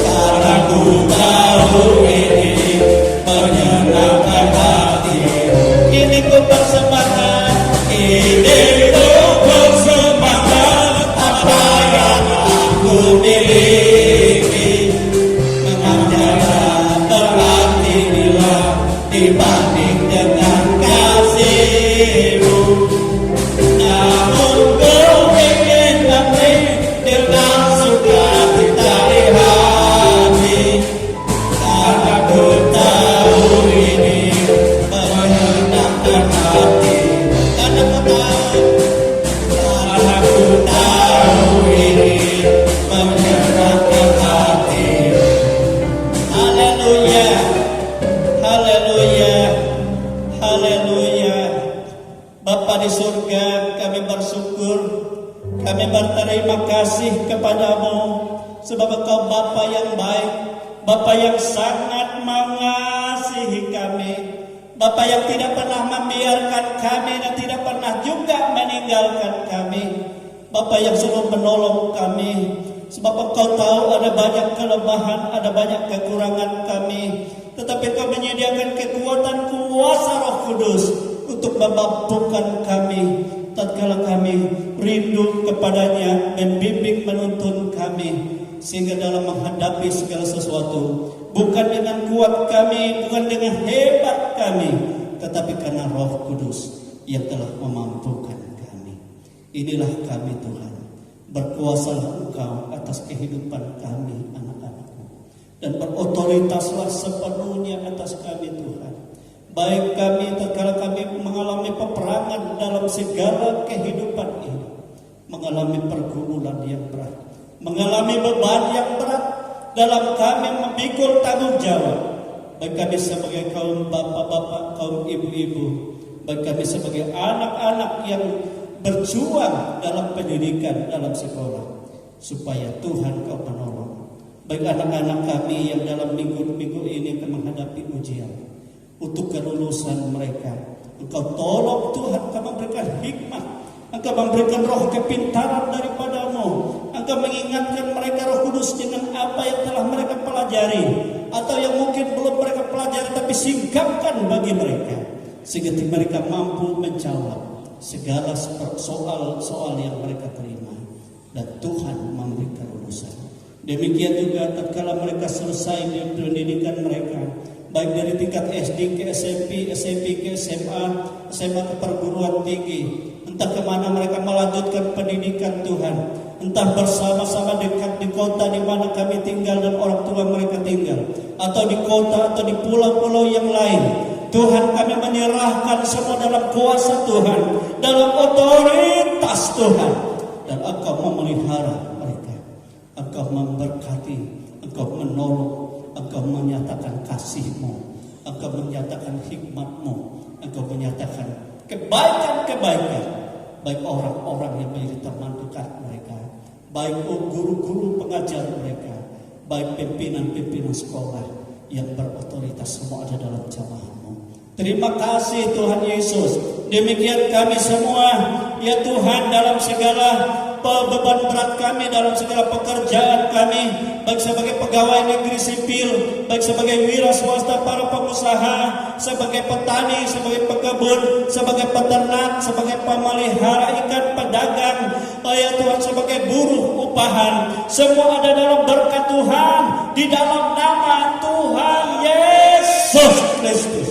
Karena ku tahu ini menyenangkan hati-Mu. Ini ku persembahkan, ini ku persembahkan apa yang aku miliki. Memang tiada berarti bila dibanding dengan kasih-Mu. Namun ku ingin memberi dengan sukacita di hati. Karena ku tahu ini menyenangkan hati. Karena ku tahu ini menyenangkan berterima kasih kepadamu sebab Engkau Bapa yang baik, Bapa yang sangat mengasihi kami, Bapa yang tidak pernah membiarkan kami dan tidak pernah juga meninggalkan kami, Bapa yang selalu menolong kami. Sebab Engkau tahu ada banyak kelemahan, ada banyak kekurangan kami, tetapi Engkau menyediakan kekuatan kuasa Roh Kudus untuk memampukan kami tatkala kami rindu kepadanya, membimbing menuntun kami, sehingga dalam menghadapi segala sesuatu bukan dengan kuat kami, bukan dengan hebat kami, tetapi karena Roh Kudus yang telah memampukan kami. Inilah kami Tuhan, berkuasalah Engkau atas kehidupan kami anak-anakmu, dan berotoritaslah sepenuhnya atas kami Tuhan. Baik kami tatkala kami mengalami peperangan dalam segala kehidupan ini, mengalami pergumulan yang berat, mengalami beban yang berat dalam kami memikul tanggung jawab. Baik kami sebagai kaum bapak-bapak, kaum ibu-ibu, baik kami sebagai anak-anak yang berjuang dalam pendidikan, dalam sekolah, supaya Tuhan Kau menolong. Baik anak-anak kami yang dalam minggu-minggu ini akan menghadapi ujian, untuk kelulusan mereka, Engkau tolong Tuhan, Engkau memberikan hikmah, Engkau memberikan roh kepintaran daripada-Mu, Engkau mengingatkan mereka Roh Kudus dengan apa yang telah mereka pelajari, atau yang mungkin belum mereka pelajari tapi singkapkan bagi mereka, sehingga mereka mampu menjawab segala soal-soal yang mereka terima, dan Tuhan memberi kelulusan. Demikian juga tatkala mereka selesai di pendidikan mereka, baik dari tingkat SD ke SMP, SMP ke SMA, SMA ke perguruan tinggi, entah kemana mereka melanjutkan pendidikan Tuhan, entah bersama-sama dekat di kota di mana kami tinggal dan orang tua mereka tinggal, atau di kota atau di pulau-pulau yang lain. Tuhan, kami menyerahkan semua dalam kuasa Tuhan, dalam otoritas Tuhan, dan Engkau memelihara mereka, Engkau memberkati, Engkau menolong, Engkau menyatakan kasih-Mu, Engkau menyatakan hikmat-Mu, Engkau menyatakan kebaikan-kebaikan, baik orang-orang yang menjadi teman dekat mereka, baik guru-guru pengajar mereka, baik pimpinan-pimpinan sekolah yang berotoritas, semua ada dalam jamaah-Mu. Terima kasih Tuhan Yesus. Demikian kami semua, ya Tuhan, dalam segala beban berat kami, dalam segala pekerjaan kami, baik sebagai pegawai negeri sipil, baik sebagai wira swasta, para pengusaha, sebagai petani, sebagai pekebun, sebagai peternak, sebagai pemelihara ikan, pedagang, ya Tuhan, sebagai buruh upahan, semua ada dalam berkat Tuhan, di dalam nama Tuhan Yesus Kristus.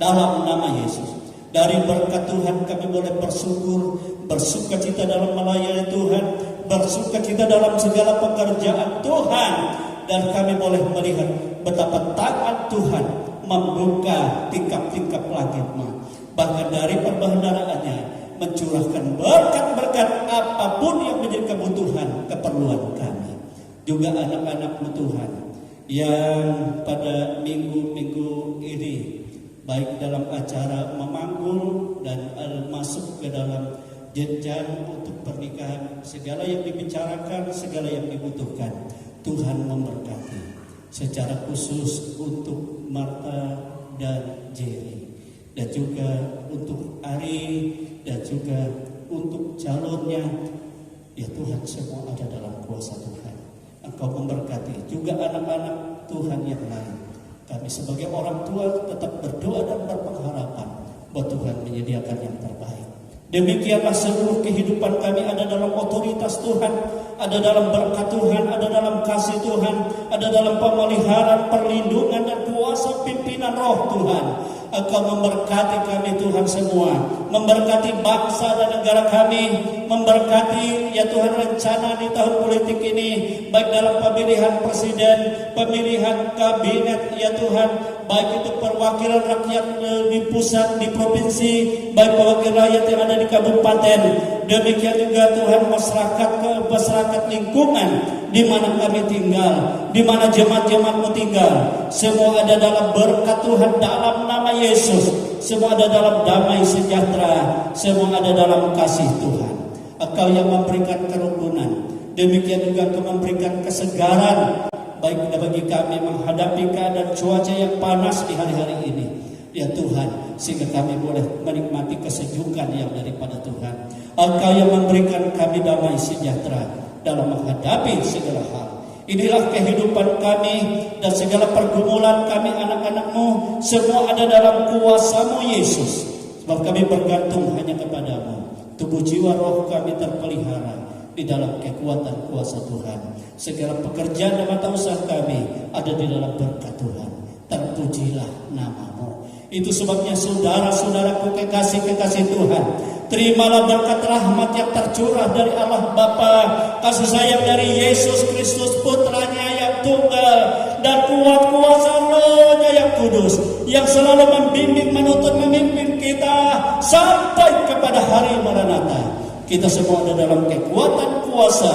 Dalam nama Yesus, dari berkat Tuhan kami boleh bersyukur, bersukacita dalam melayani Tuhan, bersukacita dalam segala pekerjaan Tuhan, dan kami boleh melihat betapa tangan Tuhan membuka tingkap-tingkap langit-Mu, bahkan dari perbendaaraannya mencurahkan berkat-berkat apapun yang menjadi kebutuhan, keperluan kami. Juga anak-anak-Mu Tuhan, yang pada minggu-minggu ini, baik dalam acara memanggul dan masuk ke dalam jenjang untuk pernikahan, segala yang dibicarakan, segala yang dibutuhkan, Tuhan memberkati. Secara khusus untuk Marta dan Jerry, dan juga untuk Ari, dan juga untuk calonnya, ya Tuhan, semua ada dalam kuasa Tuhan. Engkau memberkati juga anak-anak Tuhan yang lain. Kami sebagai orang tua tetap berdoa dan berpengharapan bahwa Tuhan menyediakan yang terbaik. Demikianlah seluruh kehidupan kami ada dalam otoritas Tuhan, ada dalam berkat Tuhan, ada dalam kasih Tuhan, ada dalam pemeliharaan, perlindungan dan kuasa pimpinan Roh Tuhan. Engkau memberkati kami Tuhan semua, memberkati bangsa dan negara kami, memberkati ya Tuhan rencana di tahun politik ini, baik dalam pemilihan presiden, pemilihan kabinet ya Tuhan, baik itu perwakilan rakyat di pusat, di provinsi, baik perwakilan rakyat yang ada di kabupaten, demikian juga Tuhan masyarakat lingkungan di mana kami tinggal, di mana jemaat-jemaat-Mu tinggal, semua ada dalam berkat Tuhan dalam nama Yesus, semua ada dalam damai sejahtera, semua ada dalam kasih Tuhan. Engkau yang memberikan kerukunan, Demikian juga Engkau memberikan kesegaran baik bagi kami menghadapi keadaan cuaca yang panas di hari-hari ini. Ya Tuhan, sehingga kami boleh menikmati kesejukan yang daripada Tuhan. Engkau yang memberikan kami damai sejahtera dalam menghadapi segala hal. Inilah kehidupan kami dan segala pergumulan kami anak-anak-Mu, semua ada dalam kuasa-Mu Yesus. Sebab kami bergantung hanya kepadamu. Tubuh jiwa roh kami terpelihara di dalam kekuatan kuasa Tuhan. Segala pekerjaan dan mata usaha kami ada di dalam berkat Tuhan. Terpujilah nama-Mu. Itu sebabnya saudara-saudaraku kekasih-kekasih Tuhan, terimalah berkat rahmat yang tercurah dari Allah Bapa, kasih sayang dari Yesus Kristus Putranya yang tunggal, dan kuat kuasa Roh-Nya yang kudus, yang selalu membimbing, menuntun, memimpin kita sampai kepada hari Maranatha. Kita semua ada dalam kekuatan kuasa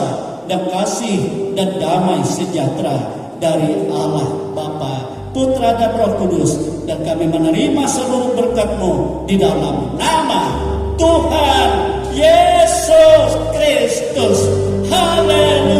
dan kasih dan damai sejahtera dari Allah Bapa, Putra dan Roh Kudus, dan kami menerima seluruh berkat-Mu di dalam nama Tuhan Yesus Kristus. Haleluya.